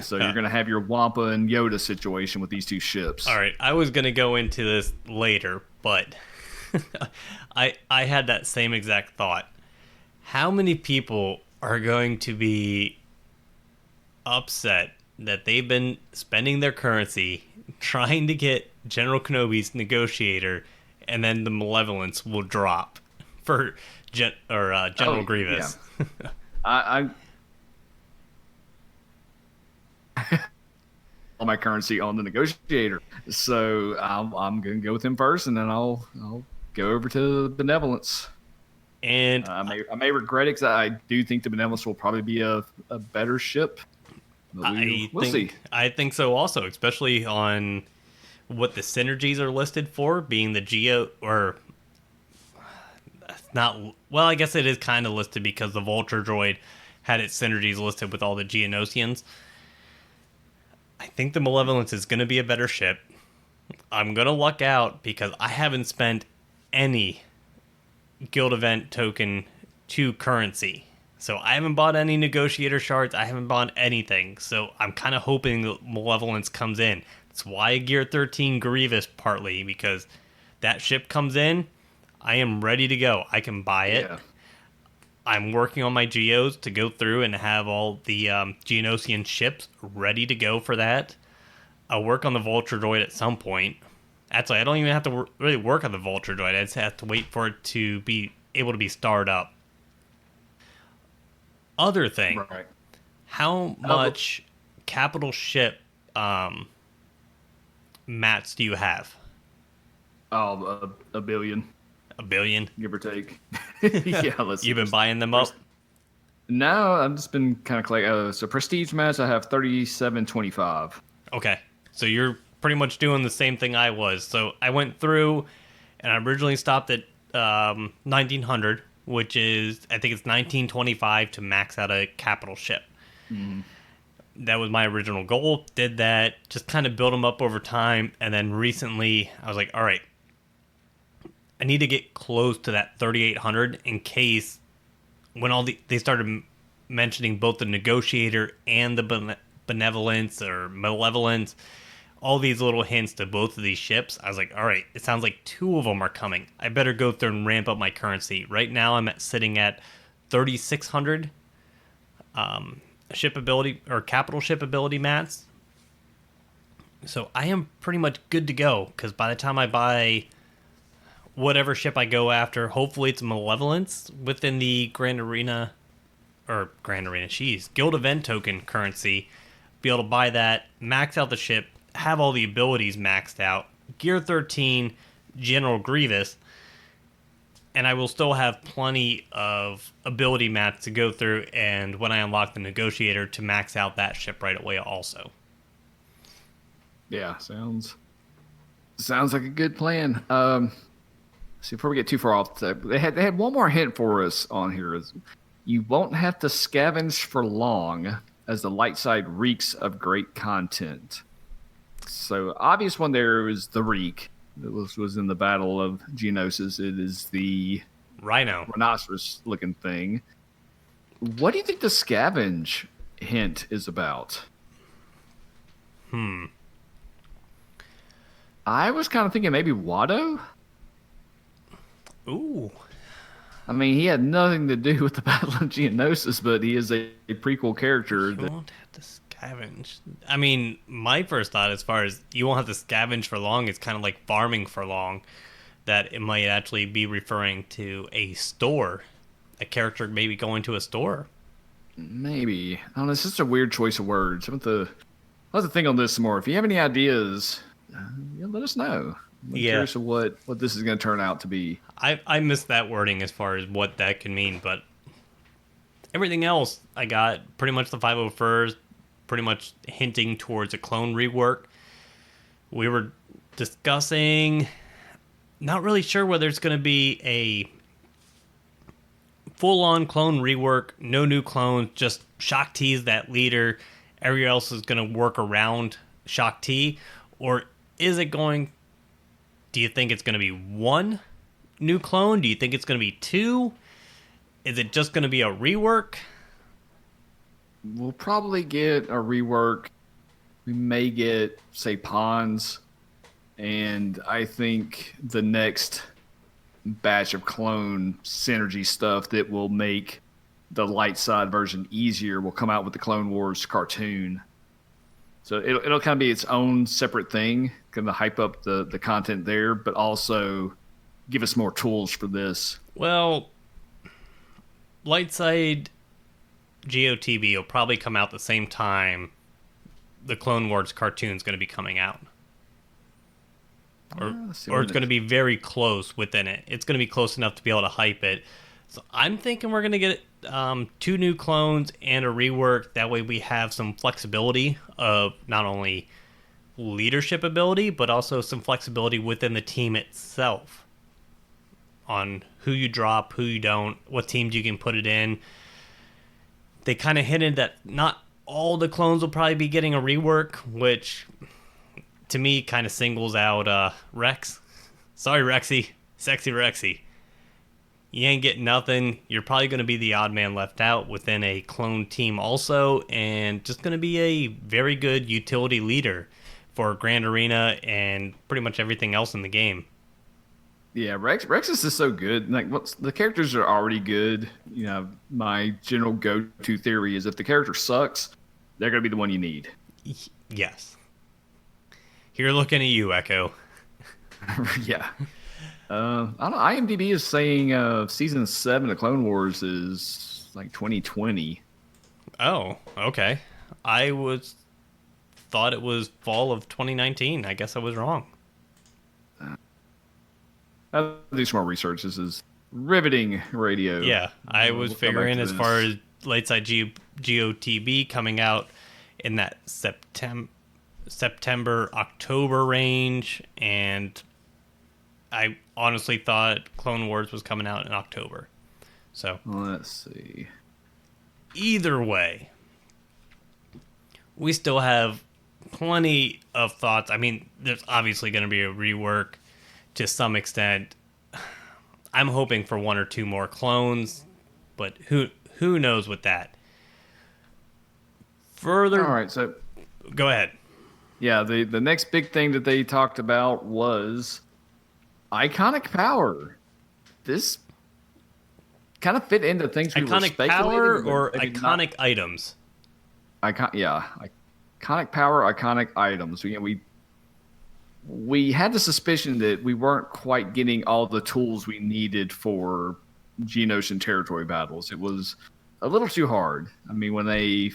So you're going to have your Wampa and Yoda situation with these two ships. All right, I was going to go into this later, but I had that same exact thought. How many people are going to be upset that they've been spending their currency trying to get General Kenobi's Negotiator, and then the malevolence will drop for General Grievous? Yeah. I all my currency on the Negotiator, so I'm going to go with him first, and then I'll go over to Benevolence. And I may regret it, because I do think the Benevolence will probably be a better ship. We'll see. I think so also, especially on what the synergies are listed for, being the Geo, or not. Well, I guess it is kind of listed because the Vulture droid had its synergies listed with all the Geonosians. I think the Malevolence is going to be a better ship. I'm going to luck out because I haven't spent any Guild Event Token 2 currency. So I haven't bought any Negotiator shards. I haven't bought anything. So I'm kind of hoping the Malevolence comes in. That's why I gear 13 Grievous, partly, because that ship comes in, I am ready to go. I can buy it. Yeah. I'm working on my Geos to go through and have all the Geonosian ships ready to go for that. I'll work on the Vulture droid at some point. Actually, I don't even have to really work on the Vulture droid. I just have to wait for it to be able to be starred up. Other thing, right. How much capital ship mats do you have? Oh, a billion. A billion? Give or take. Yeah, You've been buying them up? No, I've just been kind of collecting. So prestige mats, I have 3725. Okay. So you're pretty much doing the same thing I was. So I went through, and I originally stopped at 1900, which is, I think it's 1925 to max out a capital ship. Mm. That was my original goal. Did that, just kind of build them up over time. And then recently, I was like, all right, I need to get close to that 3,800 in case when they started mentioning both the Negotiator and the Benevolence or Malevolence, all these little hints to both of these ships. I was like, all right, it sounds like 2 of them are coming. I better go through and ramp up my currency. Right now, I'm sitting at 3,600 ship ability or capital ship ability mats. So I am pretty much good to go, because by the time I buy whatever ship I go after, hopefully it's Malevolence within the Guild Event Token currency, be able to buy that, max out the ship, have all the abilities maxed out, gear 13 General Grievous, and I will still have plenty of ability mats to go through, and when I unlock the Negotiator, to max out that ship right away also. Yeah, sounds like a good plan. See, before we get too far off, they had one more hint for us on here. You won't have to scavenge for long, as the light side reeks of great content. So, obvious one there is the reek. It was in the Battle of Geonosis. It is the rhinoceros-looking thing. What do you think the scavenge hint is about? I was kind of thinking maybe Watto. Ooh. I mean, he had nothing to do with the Battle of Geonosis, but he is a prequel character. You won't have to scavenge. I mean, my first thought, as far as you won't have to scavenge for long, it's kind of like farming for long. That it might actually be referring to a store. A character maybe going to a store. Maybe. I don't know, it's just a weird choice of words. I'll have to think on this some more. If you have any ideas, let us know. I'm Yeah. curious of what this is going to turn out to be. I missed that wording as far as what that could mean, but everything else I got pretty much the 501st, pretty much hinting towards a clone rework. We were discussing, not really sure whether it's going to be a full-on clone rework, no new clones, just Shaak Ti's that leader. Everyone else is going to work around Shaak Ti, or is it going? Do you think it's going to be one new clone? Do you think it's going to be two? Is it just going to be a rework? We'll probably get a rework. We may get, say, Pawns, and I think the next batch of clone synergy stuff that will make the light side version easier will come out with the Clone Wars cartoon. So it'll kind of be its own separate thing, kind of hype up the content there, but also give us more tools for this. Well, Lightside GOTB will probably come out the same time the Clone Wars cartoon's going to be coming out. Or it's going to be very close within it. It's going to be close enough to be able to hype it. So I'm thinking we're going to get two new clones and a rework. That way we have some flexibility of not only leadership ability, but also some flexibility within the team itself on who you drop, who you don't, what teams you can put it in. They kind of hinted that not all the clones will probably be getting a rework, which to me kind of singles out Rex. Sorry, Rexy. Sexy Rexy. You ain't getting nothing. You're probably going to be the odd man left out within a clone team also, and just going to be a very good utility leader for Grand Arena and pretty much everything else in the game. Yeah, Rex is just so good. Like, the characters are already good. You know, my general go-to theory is if the character sucks, they're going to be the one you need. Yes. Here looking at you, Echo. Yeah. I don't know. IMDb is saying season 7 of Clone Wars is like 2020. Oh, okay. I thought it was fall of 2019. I guess I was wrong. I'll do some more research. This is riveting radio. Yeah, I was figuring as far as Lightside GOTB coming out in that September, October range, and I honestly thought Clone Wars was coming out in October. So let's see. Either way, we still have plenty of thoughts. I mean, there's obviously going to be a rework to some extent. I'm hoping for one or two more clones, but who knows with that. Further, all right. So go ahead. Yeah, the next big thing that they talked about was iconic power. This kind of fit into things we were Iconic speculating. power or iconic items? Iconic power, iconic items. We had the suspicion that we weren't quite getting all the tools we needed for Geonosian territory battles. It was a little too hard. I mean, when a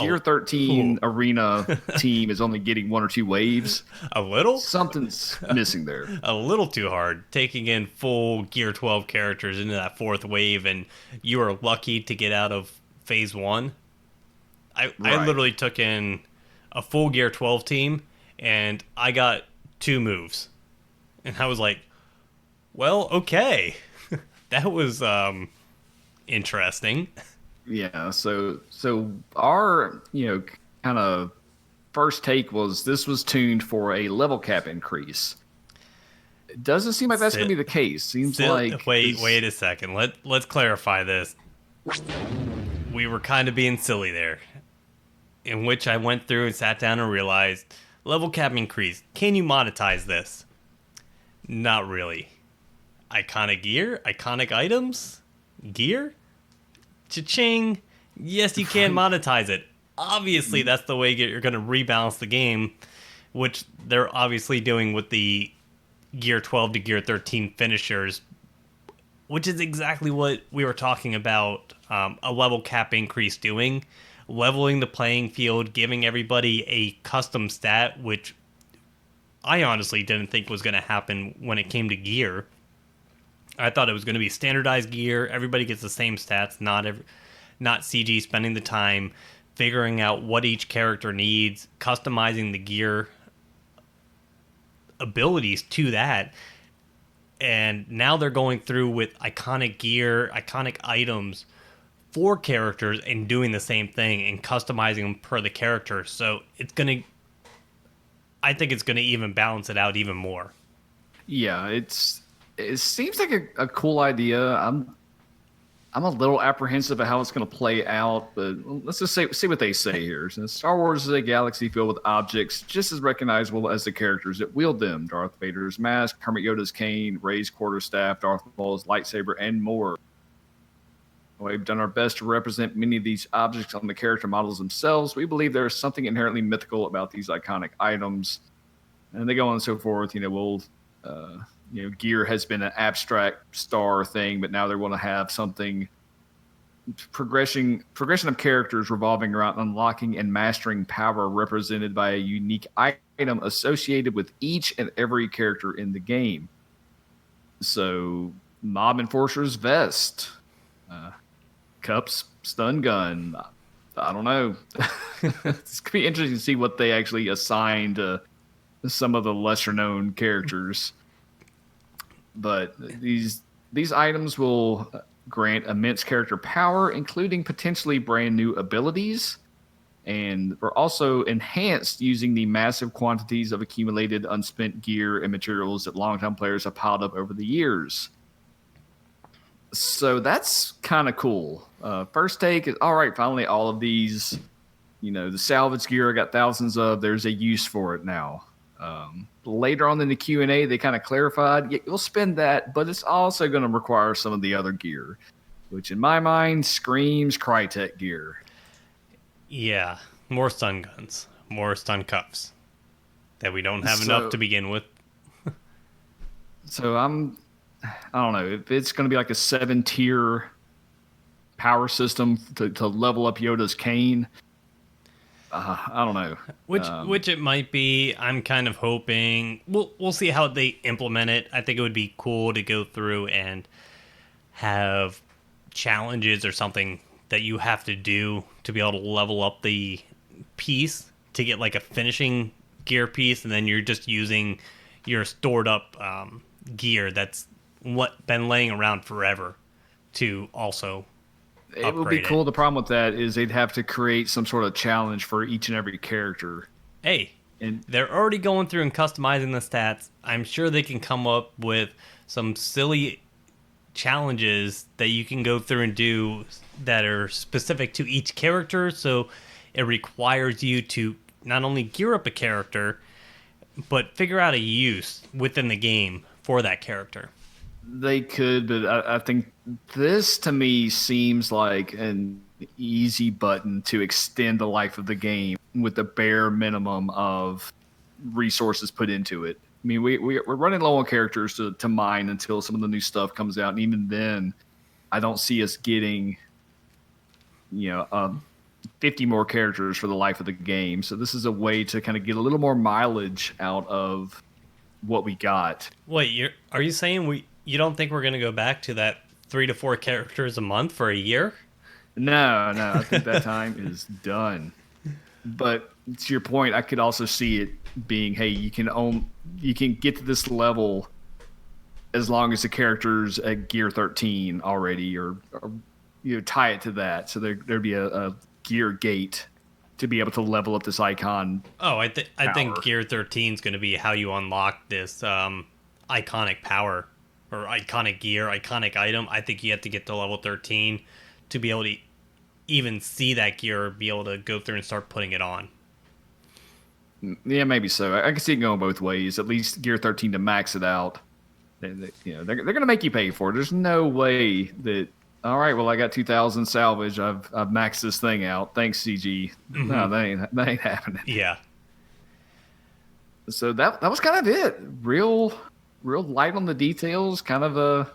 Gear 13 arena team is only getting one or two waves, a little? Something's missing there. A little too hard. Taking in full Gear 12 characters into that fourth wave, and you are lucky to get out of Phase 1. I literally took in a full Gear 12 team, and I got 2 moves. And I was like, well, okay. That was interesting. Yeah, so our, kind of first take was this was tuned for a level cap increase. It doesn't seem like that's going to be the case. Seems like wait a second. Let's clarify this. We were kind of being silly there. In which I went through and sat down and realized level cap increase. Can you monetize this? Not really. Iconic gear, iconic items, gear. Cha-ching. Yes, you can monetize it. Obviously, that's the way you're going to rebalance the game, which they're obviously doing with the Gear 12 to Gear 13 finishers, which is exactly what we were talking about a level cap increase doing. Leveling the playing field, giving everybody a custom stat, which I honestly didn't think was going to happen when it came to gear. I thought it was going to be standardized gear. Everybody gets the same stats. Not CG spending the time figuring out what each character needs, customizing the gear abilities to that. And now they're going through with iconic gear, iconic items for characters and doing the same thing and customizing them per the character. So I think it's gonna even balance it out even more. Yeah, it seems like a cool idea. I'm a little apprehensive of how it's going to play out, but let's just see what they say here. So Star Wars is a galaxy filled with objects just as recognizable as the characters that wield them: Darth Vader's mask, Kermit Yoda's cane, Rey's quarterstaff, Darth Maul's lightsaber, and more. We've done our best to represent many of these objects on the character models themselves. We believe there is something inherently mythical about these iconic items. And they go on and so forth. Gear has been an abstract star thing, but now they want to have something progression of characters revolving around unlocking and mastering power represented by a unique item associated with each and every character in the game. So, Mob Enforcer's vest, Cup's stun gun. I don't know. It's gonna be interesting to see what they actually assign to some of the lesser known characters. But these items will grant immense character power, including potentially brand new abilities, and are also enhanced using the massive quantities of accumulated unspent gear and materials that longtime players have piled up over the years. So that's kind of cool. First take is, all right, finally all of these, the salvage gear I got thousands of, there's a use for it now. Later on in the Q&A, they kind of clarified, you'll spend that, but it's also going to require some of the other gear, which in my mind screams Crytek gear. Yeah, more stun guns, more stun cuffs that we don't have enough to begin with. So I don't know, if it's going to be like a 7-tier power system to level up Yoda's cane. I don't know. Which it might be. I'm kind of hoping we'll see how they implement it. I think it would be cool to go through and have challenges or something that you have to do to be able to level up the piece to get like a finishing gear piece, and then you're just using your stored up gear that's been laying around forever to also it would be cool. The problem with that is they'd have to create some sort of challenge for each and every character. Hey, and they're already going through and customizing the stats. I'm sure they can come up with some silly challenges that you can go through and do that are specific to each character. So it requires you to not only gear up a character, but figure out a use within the game for that character. They could, but I think this to me seems like an easy button to extend the life of the game with the bare minimum of resources put into it. I mean, we're running low on characters to mine until some of the new stuff comes out, and even then, I don't see us getting 50 more characters for the life of the game. So this is a way to kind of get a little more mileage out of what we got. Wait, are you saying you don't think we're going to go back to that 3 to 4 characters a month for a year? No, I think that time is done. But to your point, I could also see it being, hey, you can get to this level as long as the character's at gear 13 already, or tie it to that. So there'd be a gear gate to be able to level up this icon. Oh, I think gear 13 is going to be how you unlock this iconic power or iconic gear, iconic item. I think you have to get to level 13 to be able to even see that gear, or be able to go through and start putting it on. Yeah, maybe so. I can see it going both ways. At least gear 13 to max it out. They're going to make you pay for it. There's no way that, all right, well, I got 2,000 salvage. I've maxed this thing out. Thanks, CG. Mm-hmm. No, that ain't happening. Yeah. So that was kind of it. Real light on the details. Kind of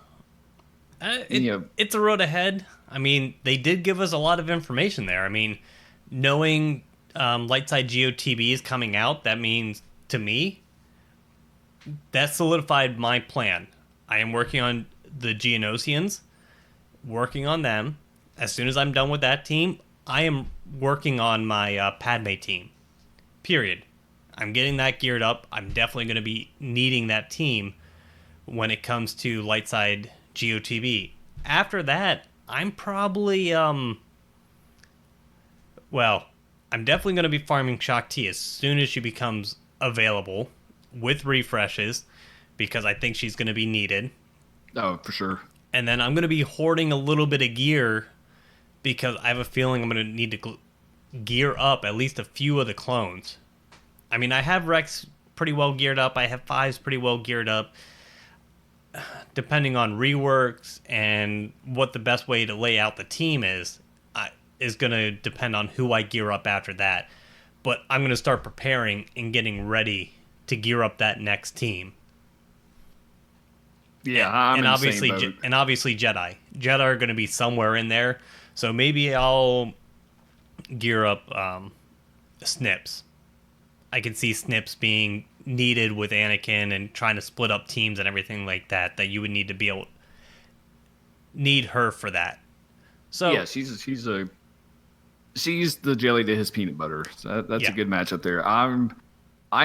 it's a road ahead. I mean, they did give us a lot of information there. I mean, knowing Lightside GOTB is coming out, that means to me that solidified my plan. I am working on the Geonosians, working on them. As soon as I'm done with that team, I am working on my Padme team. Period. I'm getting that geared up. I'm definitely going to be needing that team when it comes to Lightside GOTV. After that, I'm probably well, I'm definitely going to be farming Shaak Ti as soon as she becomes available with refreshes because I think she's going to be needed. Oh, for sure. And then I'm going to be hoarding a little bit of gear because I have a feeling I'm going to need to gear up at least a few of the clones. I mean, I have Rex pretty well geared up. I have Fives pretty well geared up. Depending on reworks and what the best way to lay out the team is going to depend on who I gear up after that. But I'm going to start preparing and getting ready to gear up that next team. Yeah, I'm and in obviously, the same boat. and obviously Jedi. Jedi are going to be somewhere in there. So maybe I'll gear up Snips. I can see Snips being needed with Anakin and trying to split up teams and everything like that. That you would need to be able need her for that. So Yeah, she's the jelly to his peanut butter. So that's Yeah. a good matchup there. I'm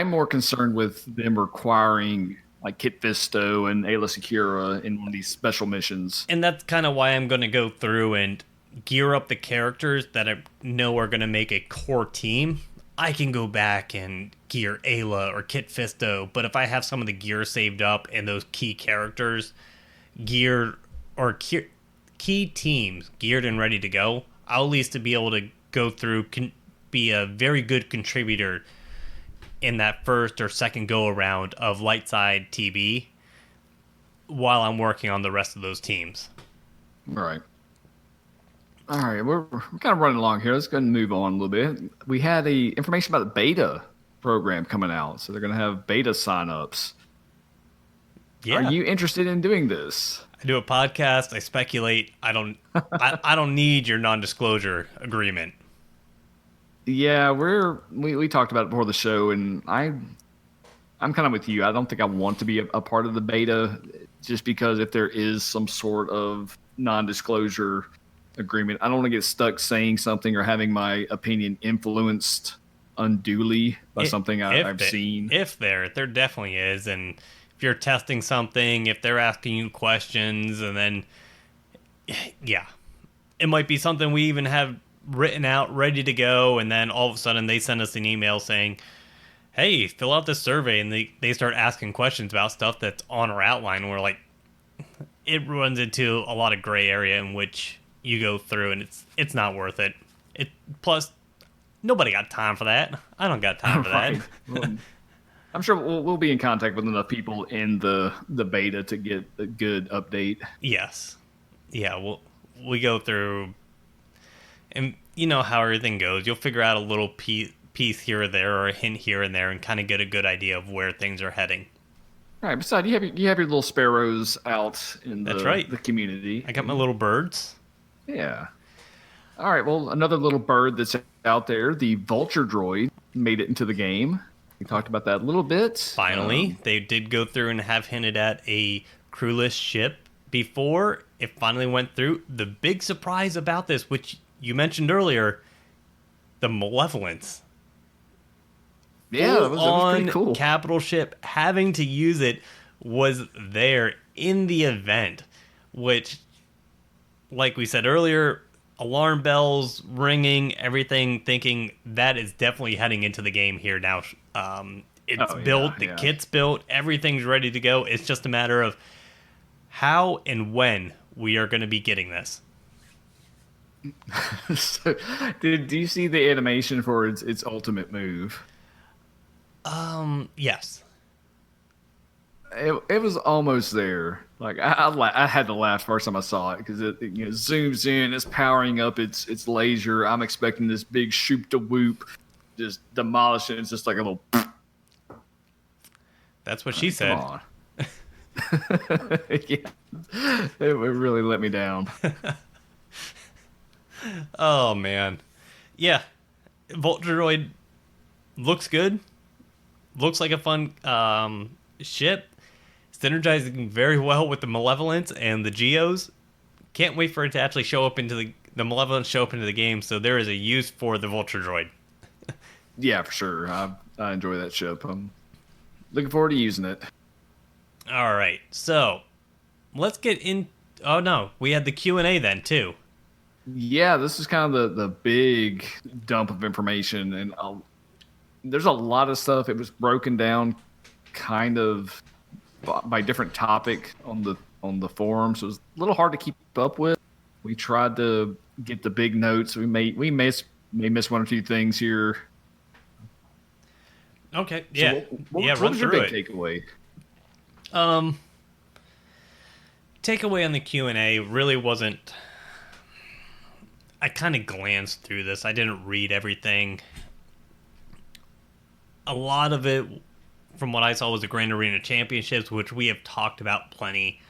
more concerned with them requiring like Kit Fisto and Ayla Secura in one of these special missions. And that's kind of why I'm going to go through and gear up the characters that I know are going to make a core team. I can go back and gear Ayla or Kit Fisto, but if I have some of the gear saved up and those key characters geared or key teams geared and ready to go, I'll at least to be able to go through, be a very good contributor in that first or second go around of Lightside TB while I'm working on the rest of those teams. Right. All right, we're kind of running along here. Let's go and move on a little bit. We had information about the beta program coming out, so they're going to have beta signups. Yeah. Are you interested in doing this? I do a podcast. I speculate. I don't need your non-disclosure agreement. Yeah, we talked about it before the show, and I'm kind of with you. I don't think I want to be a part of the beta, just because if there is some sort of non-disclosure agreement, I don't want to get stuck saying something or having my opinion influenced unduly by something I've seen. If there definitely is, and if you're testing something, if they're asking you questions, and then yeah, it might be something we even have written out, ready to go, and then all of a sudden they send us an email saying, hey, fill out this survey, and they start asking questions about stuff that's on our outline, and we're like, it runs into a lot of gray area in which you go through, and it's not worth it. Plus, nobody got time for that. I don't got time for Right. that. Well, I'm sure we'll be in contact with enough people in the beta to get a good update. Yes. Yeah, we go through, and you know how everything goes. You'll figure out a little piece here or there, or a hint here and there, and kind of get a good idea of where things are heading. All right. Besides, you have your little sparrows out in That's right. the community. I got my little birds. Yeah. All right. Well, another little bird that's out there, the Vulture droid, made it into the game. We talked about that a little bit. Finally, they did go through and have hinted at a crewless ship before. It finally went through. The big surprise about this, which you mentioned earlier, the Malevolence. Yeah, that was pretty cool. Capital ship having to use it was there in the event, which, like we said earlier, alarm bells ringing, everything, thinking that is definitely heading into the game here now. It's built, the kit's built, everything's ready to go. It's just a matter of how and when we are going to be getting this. So, do you see the animation for its ultimate move? Yes. It was almost there. Like I had to laugh first time I saw it because it zooms in, it's powering up its laser. I'm expecting this big shoop to whoop, just demolish it. It's just like a little. That's what she said. Come on. Yeah, it really let me down. Oh man, yeah, Vulture droid looks good. Looks like a fun ship, synergizing very well with the Malevolence and the Geos. Can't wait for it to actually show up into the Malevolence show up into the game. So there is a use for the Vulture Droid. Yeah, for sure. I enjoy that ship. I'm looking forward to using it. All right, so let's get in. Oh no, we had the Q&A then too. Yeah, this is kind of the big dump of information, and there's a lot of stuff. It was broken down kind of by different topic on the forum, so it was a little hard to keep up with. We tried to get the big notes. We may miss one or two things here. Okay, yeah, So what run was your through big it. takeaway? Takeaway on the Q&A really wasn't. I kind of glanced through this. I didn't read everything. A lot of it, from what I saw, was the Grand Arena Championships, which we have talked about plenty,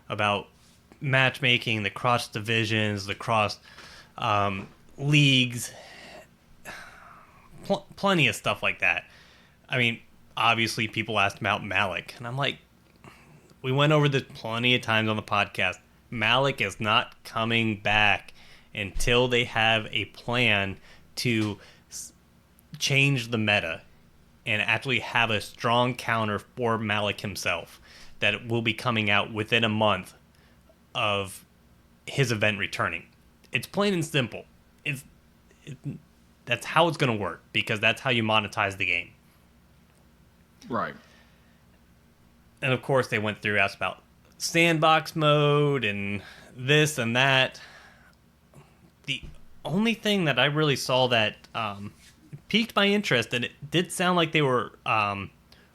about matchmaking, the cross divisions, the cross leagues, plenty of stuff like that. I mean, obviously people asked about Malik, and I'm like, we went over this plenty of times on the podcast. Malik is not coming back until they have a plan to change the meta and actually have a strong counter for Malik himself that will be coming out within a month of his event returning. It's plain and simple. That's how it's going to work, because that's how you monetize the game. Right. And of course, they went through, asked about sandbox mode and this and that. The only thing that I really saw that piqued my interest, and it did sound like they were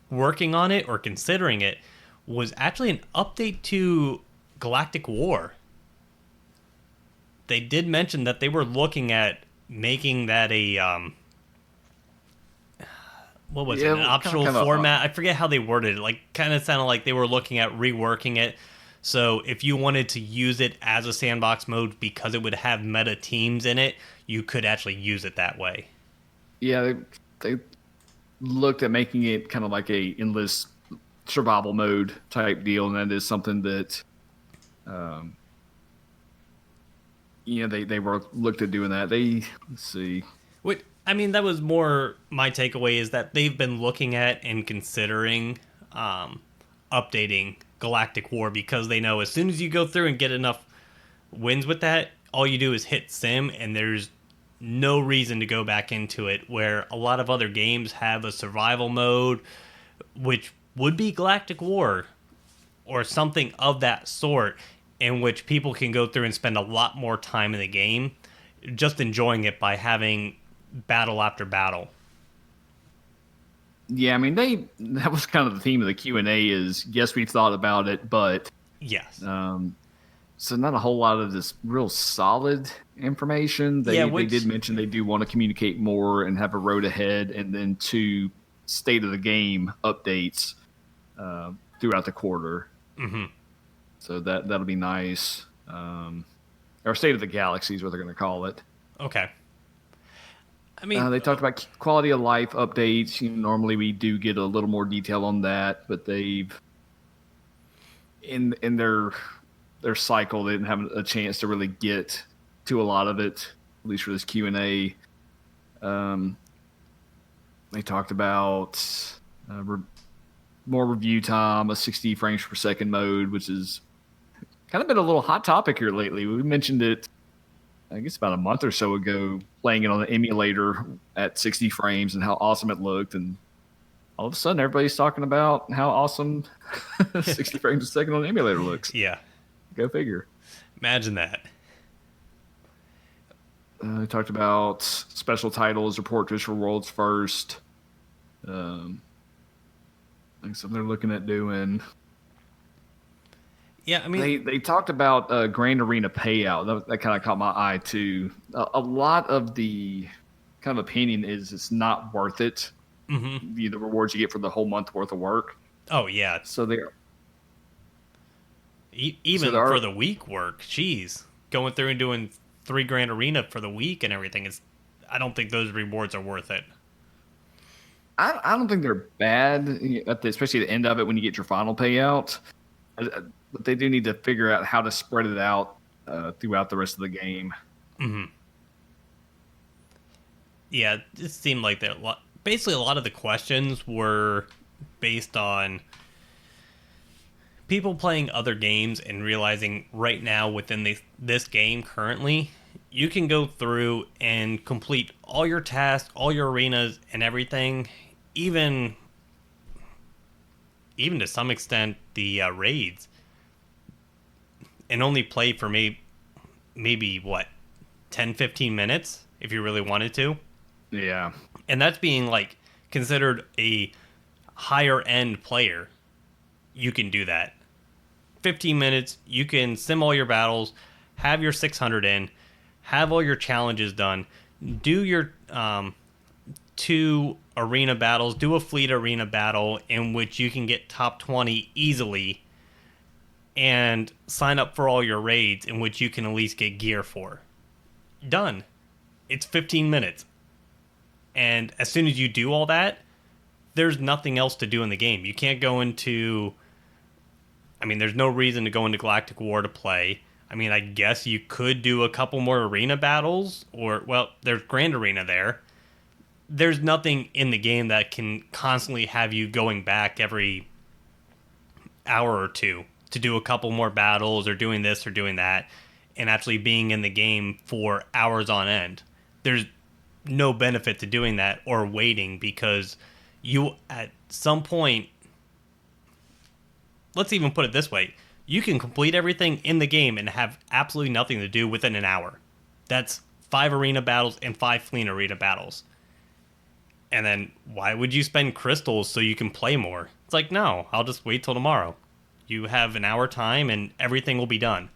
working on it or considering it, was actually an update to Galactic War. They did mention that they were looking at making that a what was it? An optional format? I forget how they worded it. Like, kind of sounded like they were looking at reworking it. So if you wanted to use it as a sandbox mode because it would have meta teams in it, you could actually use it that way. Yeah, they looked at making it kind of like a endless survival mode type deal, and that is something that, they were looked at doing that. Let's see. Wait, I mean, that was more my takeaway, is that they've been looking at and considering updating Galactic War, because they know as soon as you go through and get enough wins with that, all you do is hit sim, and there's no reason to go back into it, where a lot of other games have a survival mode, which would be Galactic War or something of that sort, in which people can go through and spend a lot more time in the game just enjoying it by having battle after battle. Yeah, I mean, that was kind of the theme of the Q&A is, yes, we've thought about it, but yes. So not a whole lot of this real solid information. They did mention they do want to communicate more and have a road ahead, and then 2 state of the game updates throughout the quarter. Mm-hmm. So that'll be nice. Or State of the Galaxy is what they're going to call it. Okay. I mean, they talked about quality of life updates. Normally we do get a little more detail on that, but they've in their cycle, they didn't have a chance to really get to a lot of it, at least for this Q&A. They talked about more review time, a 60 frames per second mode, which is kind of been a little hot topic here lately. We mentioned it, I guess, about a month or so ago, playing it on the emulator at 60 frames and how awesome it looked. And all of a sudden, everybody's talking about how awesome 60 frames a second on the emulator looks. Yeah. Go figure. Imagine that. We talked about special titles, report to us for World's First. Like something they're looking at doing. Yeah, I mean, they talked about Grand Arena payout. That kind of caught my eye too. A lot of the kind of opinion is it's not worth it. Mm-hmm. The rewards you get for the whole month worth of work. Oh yeah. So they're even for the week work. Jeez, going through and doing $3 grand arena for the week and everything is. I don't think those rewards are worth it. I don't think they're bad, especially at the end of it when you get your final payout. But they do need to figure out how to spread it out throughout the rest of the game. Mm-hmm. Yeah, it seemed like basically a lot of the questions were based on people playing other games and realizing right now within this game currently, you can go through and complete all your tasks, all your arenas, and everything, even to some extent the raids, and only play for maybe what 10-15 minutes if you really wanted to. Yeah, and that's being like considered a higher end player. You can do that. 15 minutes, you can sim all your battles, have your 600 in, have all your challenges done, do your 2 arena battles, do a fleet arena battle in which you can get top 20 easily, and sign up for all your raids in which you can at least get gear for. Done. It's 15 minutes. And as soon as you do all that, there's nothing else to do in the game. You can't go into... I mean, there's no reason to go into Galactic War to play. I mean, I guess you could do a couple more arena battles, or, well, there's Grand Arena there. There's nothing in the game that can constantly have you going back every hour or two to do a couple more battles or doing this or doing that and actually being in the game for hours on end. There's no benefit to doing that or waiting, because you, at some point, let's even put it this way, you can complete everything in the game and have absolutely nothing to do within an hour. That's 5 arena battles and 5 fleet arena battles. And then why would you spend crystals so you can play more? It's like, no, I'll just wait till tomorrow. You have an hour time and everything will be done.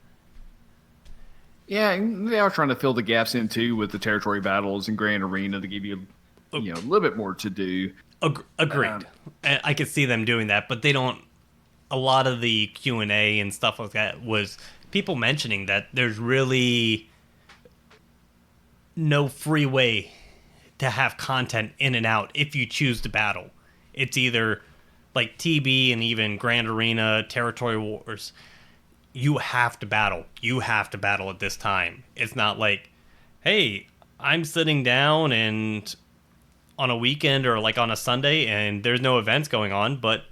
Yeah, they are trying to fill the gaps in too with the territory battles and Grand Arena to give you, a little bit more to do. Agreed. I could see them doing that, but they don't. A lot of the Q&A and stuff like that was people mentioning that there's really no free way to have content in and out if you choose to battle. It's either like TB and even Grand Arena, Territory Wars. You have to battle. You have to battle at this time. It's not like, hey, I'm sitting down and on a weekend or like on a Sunday and there's no events going on, but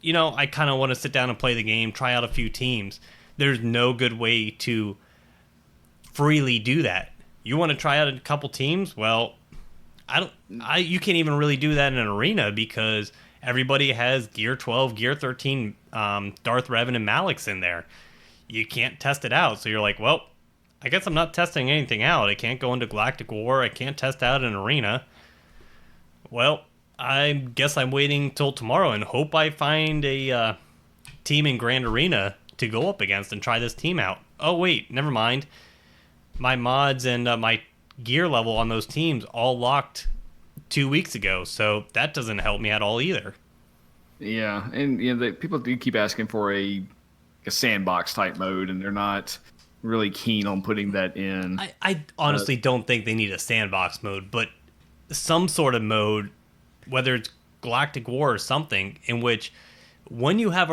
I kind of want to sit down and play the game, try out a few teams. There's no good way to freely do that. You want to try out a couple teams? Well, you can't even really do that in an arena because everybody has Gear 12, Gear 13, Darth Revan and Malix in there. You can't test it out. So you're like, well, I guess I'm not testing anything out. I can't go into Galactic War. I can't test out an arena. Well, I guess I'm waiting till tomorrow and hope I find a team in Grand Arena to go up against and try this team out. Oh, wait, never mind. My mods and my gear level on those teams all locked 2 weeks ago, so that doesn't help me at all either. Yeah, and people do keep asking for a sandbox type mode, and they're not really keen on putting that in. I honestly don't think they need a sandbox mode, but some sort of mode, whether it's Galactic War or something, in which when you have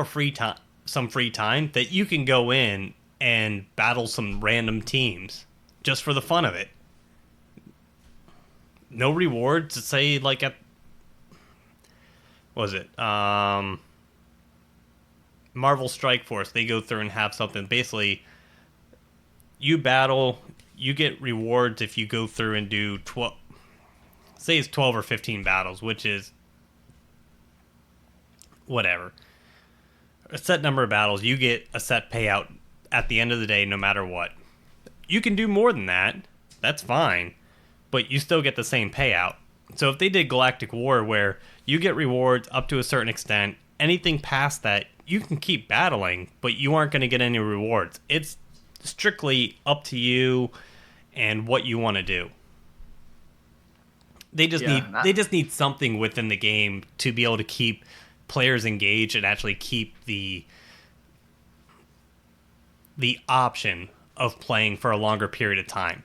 some free time, that you can go in and battle some random teams just for the fun of it. No rewards to say like at what was it? Marvel Strike Force, they go through and have something. Basically, you battle, you get rewards if you go through and do 12, say it's 12 or 15 battles, which is whatever. A set number of battles, you get a set payout at the end of the day no matter what. You can do more than that, that's fine, but you still get the same payout. So if they did Galactic War where you get rewards up to a certain extent, anything past that, you can keep battling, but you aren't going to get any rewards. It's strictly up to you and what you want to do. They just need something within the game to be able to keep players engaged and actually keep the option of playing for a longer period of time.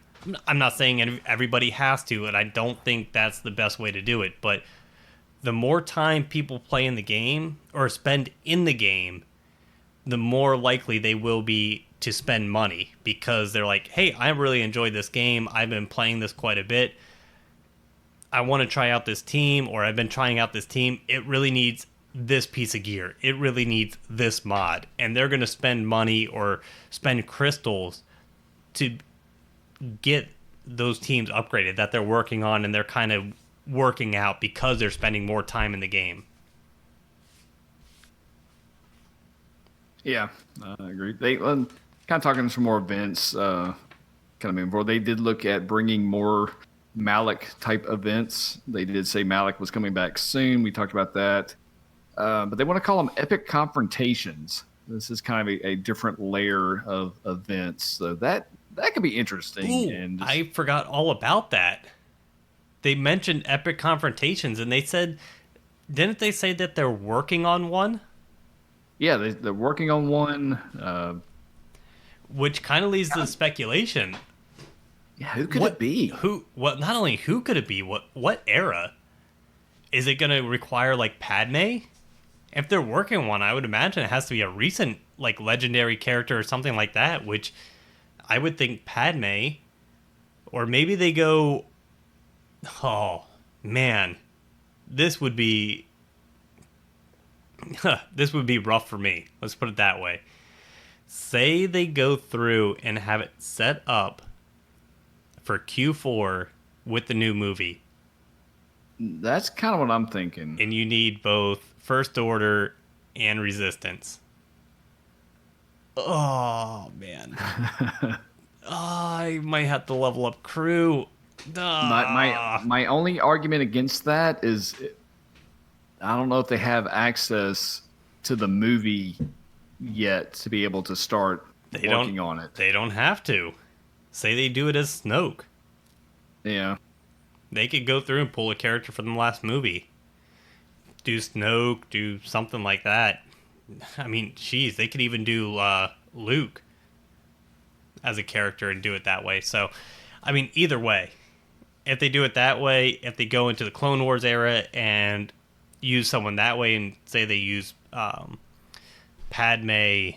I'm not saying everybody has to, and I don't think that's the best way to do it, but the more time people play in the game or spend in the game, the more likely they will be to spend money because they're like, hey, I really enjoyed this game. I've been playing this quite a bit. I want to try out this team, or I've been trying out this team. It really needs this piece of gear. It really needs this mod. And they're going to spend money or spend crystals to get those teams upgraded that they're working on, and they're kind of working out because they're spending more time in the game. Yeah, I agree. They kind of talking some more events. Kind of moving forward. They did look at bringing more Malik type events. They did say Malik was coming back soon. We talked about that, but they want to call them epic confrontations. This is kind of a different layer of events, so that could be interesting. Ooh, and I forgot all about that. They mentioned epic confrontations, and they said, didn't they say that they're working on one? Yeah, they're working on one. Which kind of leads to speculation. Yeah, who could it be? Who? What? Not only who could it be? What era? Is it going to require like Padme? If they're working on one, I would imagine it has to be a recent like legendary character or something like that. Which I would think Padme, or maybe they go. Oh man, this would be. This would be rough for me. Let's put it that way. Say they go through and have it set up for Q4 with the new movie. That's kind of what I'm thinking. And you need both First Order and Resistance. Oh, man. I might have to level up crew. My only argument against that is I don't know if they have access to the movie yet to be able to start working on it. They don't have to. Say they do it as Snoke. Yeah. They could go through and pull a character from the last movie. Do Snoke, do something like that. I mean, geez, they could even do Luke as a character and do it that way. So, I mean, either way, if they do it that way, if they go into the Clone Wars era and use someone that way, and say they use Padme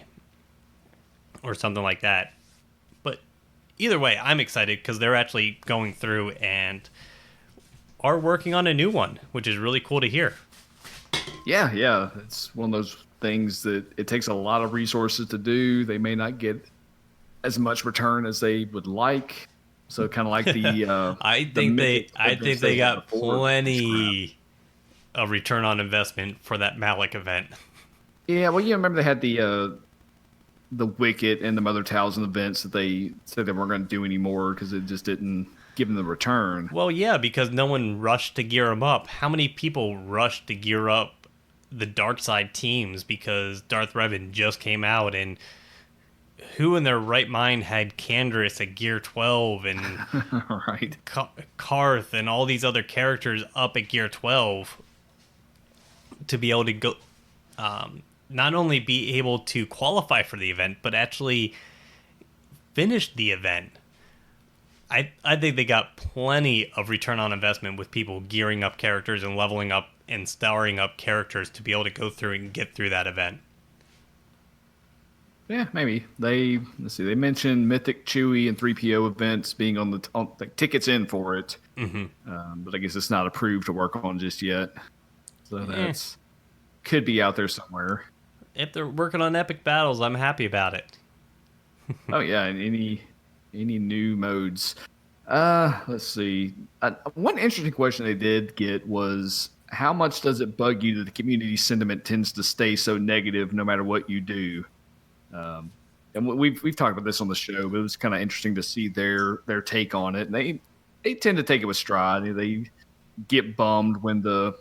or something like that. But either way, I'm excited because they're actually going through and are working on a new one, which is really cool to hear. Yeah. It's one of those things that it takes a lot of resources to do. They may not get as much return as they would like. So kind of like the I think they got plenty of return on investment for that Malik event. Yeah, well, you remember they had the Wicket and the Mother Talzin events that they said they weren't going to do anymore because it just didn't give them the return. Well, yeah, because no one rushed to gear them up. How many people rushed to gear up the dark side teams because Darth Revan just came out, and who in their right mind had Canderous at Gear 12 and right. Karth and all these other characters up at Gear 12 to be able to go, not only be able to qualify for the event, but actually finish the event. I think they got plenty of return on investment with people gearing up characters and leveling up and starring up characters to be able to go through and get through that event. Yeah, maybe. They mentioned Mythic Chewie and 3PO events being on the tickets in for it. Mm-hmm. But I guess it's not approved to work on just yet. So that's could be out there somewhere. If they're working on epic battles, I'm happy about it. Oh yeah, and any new modes. Let's see. One interesting question they did get was, how much does it bug you that the community sentiment tends to stay so negative no matter what you do? And we've talked about this on the show, but it was kind of interesting to see their take on it. And they tend to take it with stride. They get bummed when the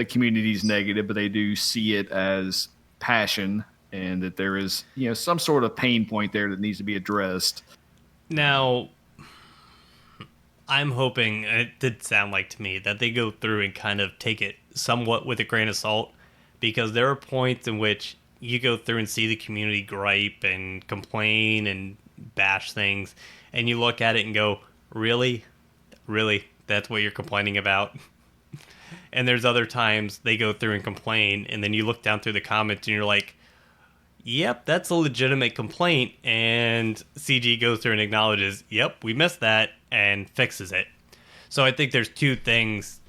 community's negative, but they do see it as passion and that there is some sort of pain point there that needs to be addressed. Now, I'm hoping, it did sound like to me, that they go through and kind of take it somewhat with a grain of salt, because there are points in which you go through and see the community gripe and complain and bash things, and you look at it and go, really? Really? That's what you're complaining about? And there's other times they go through and complain, and then you look down through the comments and you're like, yep, that's a legitimate complaint. And CG goes through and acknowledges, yep, we missed that, and fixes it. So I think there's two things.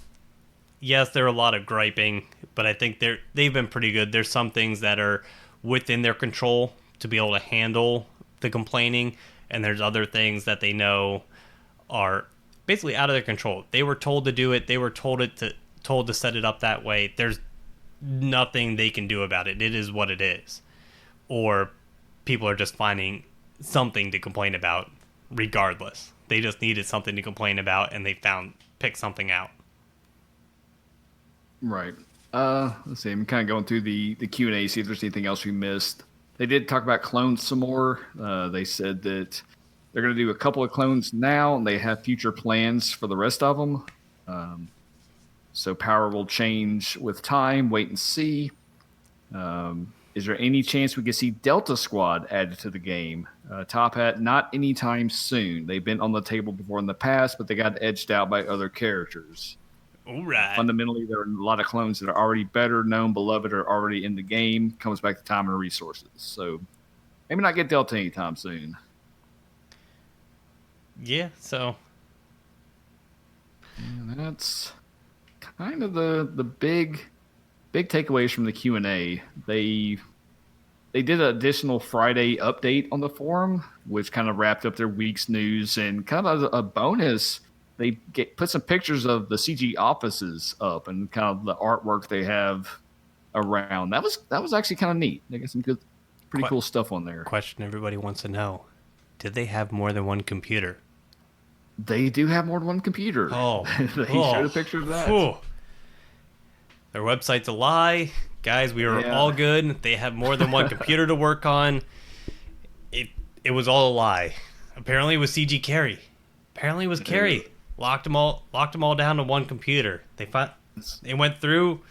Yes, there are a lot of griping, but I think they've been pretty good. There's some things that are within their control to be able to handle the complaining, and there's other things that they know are basically out of their control. They were told to do it. They were told to set it up that way. There's nothing they can do about it. It is what it is. Or people are just finding something to complain about regardless. They just needed something to complain about, and they picked something out. Right. Let's see. I'm kind of going through the Q&A, see if there's anything else we missed. They did talk about clones some more. They said that they're going to do a couple of clones now, and they have future plans for the rest of them. So power will change with time. Wait and see. Is there any chance we could see Delta Squad added to the game? Top Hat, not anytime soon. They've been on the table before in the past, but they got edged out by other characters. All right. Fundamentally, there are a lot of clones that are already better known, beloved, are already in the game. Comes back to time and resources. So maybe not get Delta anytime soon. Yeah, so. And that's kind of the big takeaways from the Q&A. They did an additional Friday update on the forum, which kind of wrapped up their week's news, and kind of a bonus. They put some pictures of the CG offices up and kind of the artwork they have around. That was actually kind of neat. They got some pretty cool stuff on there. Question everybody wants to know: did they have more than one computer? They do have more than one computer. Oh, they showed a picture of that. Oh. Their website's a lie, guys. We were all good. They have more than one computer to work on. It was all a lie. Apparently, it was CG Carry. Apparently, it was Carry. Locked them all down to one computer. They went through,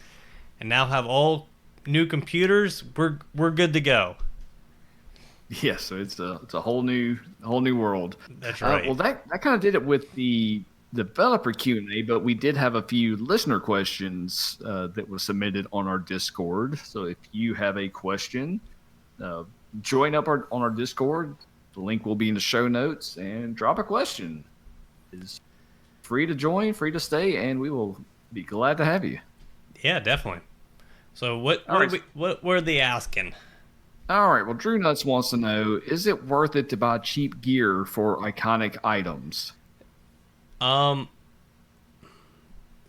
and now have all new computers. We're good to go. Yeah, so it's a whole new world. That's right. Well, that kind of did it with the developer Q&A, but we did have a few listener questions that were submitted on our Discord. So if you have a question, join up on our Discord. The link will be in the show notes, and drop a question. It's free to join, free to stay, and we will be glad to have you. Yeah, definitely. So what were they asking? All right. Well, Drew Nuts wants to know: is it worth it to buy cheap gear for iconic items?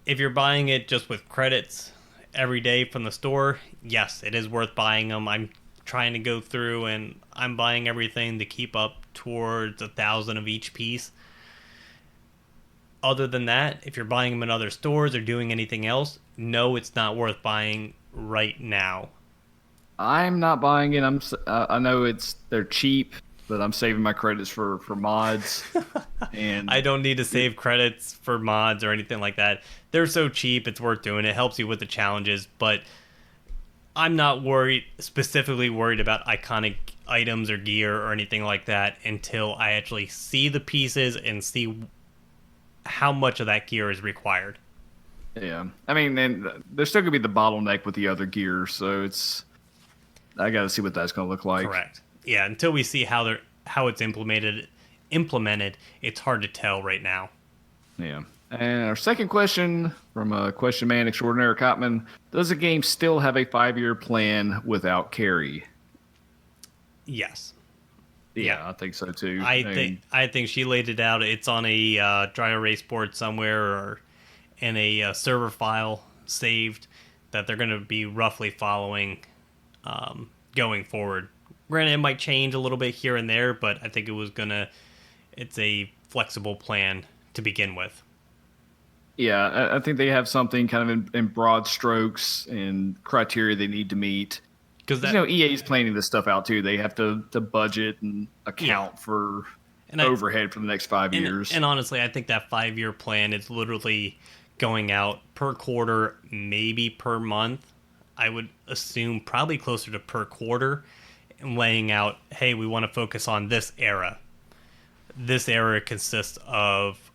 If you're buying it just with credits every day from the store, yes, it is worth buying them. I'm trying to go through and I'm buying everything to keep up towards 1,000 of each piece. Other than that, if you're buying them in other stores or doing anything else, no, it's not worth buying right now. I'm not buying it. I know they're cheap, but I'm saving my credits for mods. And I don't need to save credits for mods or anything like that. They're so cheap, it's worth doing. It helps you with the challenges, but I'm not specifically worried about iconic items or gear or anything like that until I actually see the pieces and see how much of that gear is required. Yeah. I mean, and there's still going to be the bottleneck with the other gear, so I got to see what that's going to look like. Correct. Yeah, until we see how it's implemented, it's hard to tell right now. Yeah. And our second question from a question man extraordinaire, Cotman: does the game still have a 5-year plan without Carrie? Yes. Yeah, I think so too. I think she laid it out. It's on a dry erase board somewhere or in a server file saved that they're going to be roughly following going forward. Granted, it might change a little bit here and there, but I think it's a flexible plan to begin with. Yeah, I think they have something kind of in broad strokes and criteria they need to meet. Because EA is planning this stuff out too. They have to budget and account for overhead for the next 5 years. And honestly, I think that 5-year plan is literally going out per quarter, maybe per month. I would assume probably closer to per quarter, and laying out, hey, we want to focus on this era. This era consists of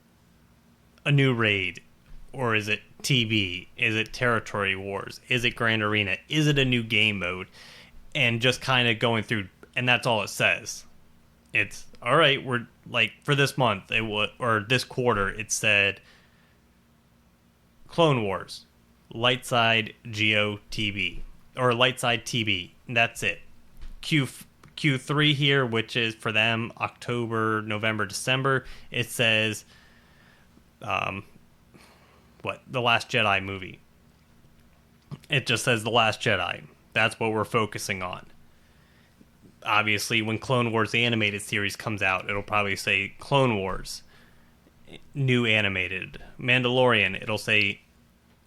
a new raid, or is it TB? Is it Territory Wars? Is it Grand Arena? Is it a new game mode? And just kind of going through, and that's all it says. It's all right. We're like, for this month, it was, or this quarter, it said Clone Wars, Lightside Geo TB, or Lightside TB. That's it. Q3 here, which is for them October, November, December. It says, The Last Jedi movie. It just says The Last Jedi. That's what we're focusing on. Obviously, when Clone Wars the animated series comes out, it'll probably say Clone Wars, new animated. Mandalorian, it'll say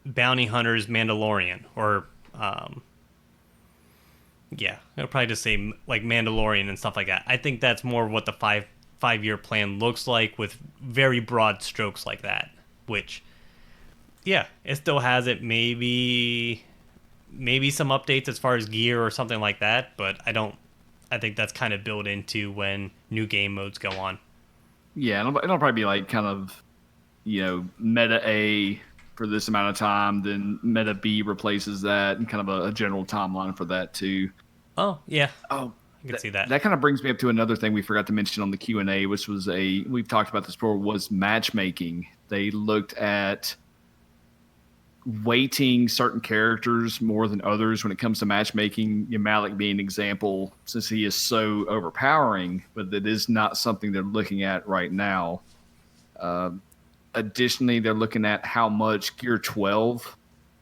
Bounty Hunters Mandalorian, or it'll probably just say like Mandalorian and stuff like that. I think that's more what the five-year plan looks like, with very broad strokes like that. Which, yeah, it still has it. Maybe some updates as far as gear or something like that, but I think that's kind of built into when new game modes go on. Yeah, it'll probably be like kind of, meta A for this amount of time, then meta B replaces that, and kind of a general timeline for that too. Oh, yeah. Oh, I can see that. That kind of brings me up to another thing we forgot to mention on the Q&A, which was we've talked about this before, was matchmaking. They looked at weighting certain characters more than others when it comes to matchmaking. Malik being an example, since he is so overpowering, but that is not something they're looking at right now. Additionally, they're looking at how much Gear 12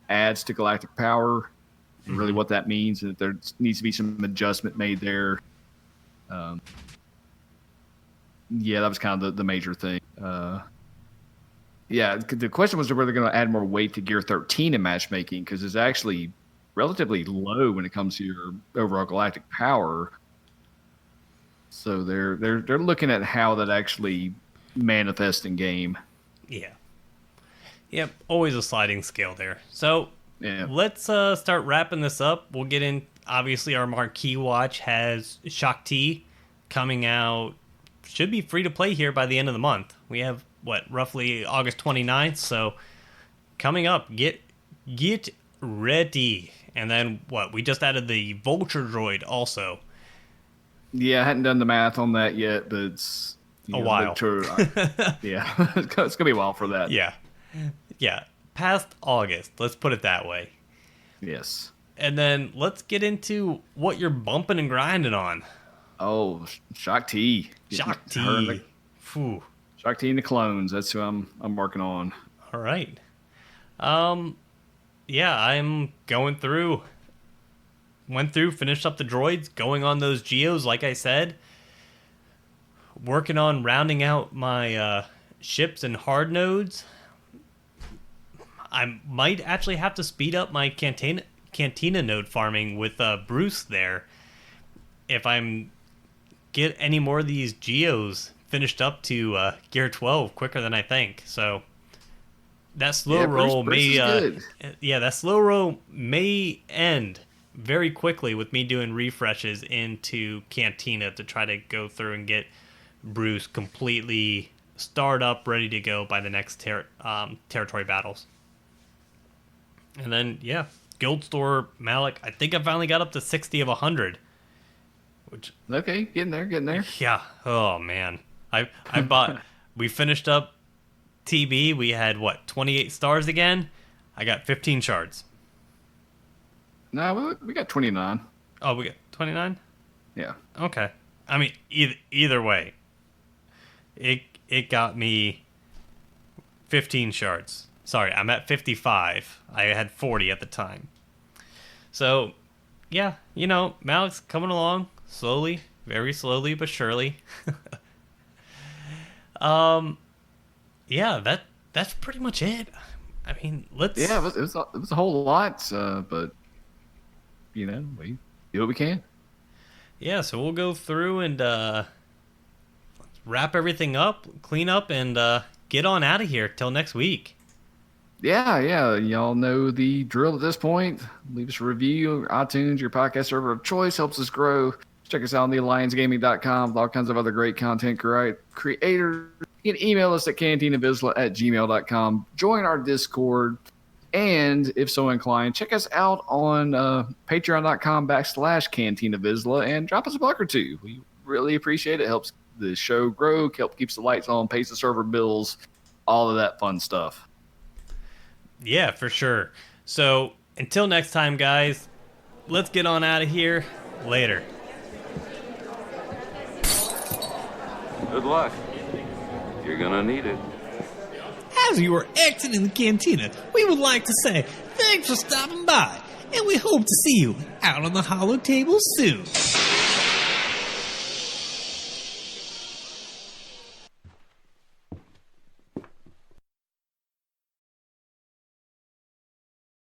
adds to galactic power, and really what that means, and that there needs to be some adjustment made there. That was kind of the major thing. The question was whether they're going to add more weight to Gear 13 in matchmaking, because it's actually relatively low when it comes to your overall galactic power. So they're looking at how that actually manifests in game. Yeah. Yep. Always a sliding scale there. So let's start wrapping this up. We'll get in. Obviously, our marquee watch has Shaak Ti coming out. Should be free to play here by the end of the month. We have roughly August 29th. So coming up, get ready. And then we just added the Vulture droid also. Yeah, I hadn't done the math on that yet, but it's a while. Yeah, it's going to be a while for that. Yeah. Past August, let's put it that way. Yes. And then let's get into what you're bumping and grinding on. Oh, Shaak Ti. Shaak Ti. Shaak Ti and the clones. That's who I'm working on. All right. I'm going through. Went through, finished up the droids, going on those geos, like I said. Working on rounding out my ships and hard nodes. I might actually have to speed up my Cantina node farming with Bruce there. If I'm get any more of these geos finished up to Gear 12 quicker than I think. So that slow roll may end very quickly with me doing refreshes into Cantina to try to go through and get Bruce completely starred up, ready to go by the next territory battles. And then, Guild Store Malik, I think I finally got up to 60 of 100. Okay, getting there. Yeah. Oh, man. I bought... We finished up TB. We had, 28 stars again? I got 15 shards. No, we got 29. Oh, we got 29? Yeah. Okay. I mean, either way, it got me 15 shards. Sorry, I'm at 55. I had 40 at the time. So, Malik's coming along slowly, very slowly but surely. That's pretty much it. I mean, let's... Yeah, it was a whole lot, but, we do what we can. Yeah, so we'll go through and wrap everything up, clean up, and get on out of here till next week. Yeah, y'all know the drill at this point. Leave us a review, iTunes, your podcast server of choice, helps us grow. Check us out on thealliancegaming.com with all kinds of other great content creators. You can email us at cantinavizsla@gmail.com. Join our Discord. And if so inclined, check us out on patreon.com/Cantina Vizsla and drop us a buck or two. We really appreciate it. It helps the show grow, keeps the lights on, pays the server bills, all of that fun stuff. Yeah, for sure. So until next time, guys, let's get on out of here. Later. Good luck. You're gonna need it. As you are exiting the cantina, we would like to say thanks for stopping by, and we hope to see you out on the hollow table soon.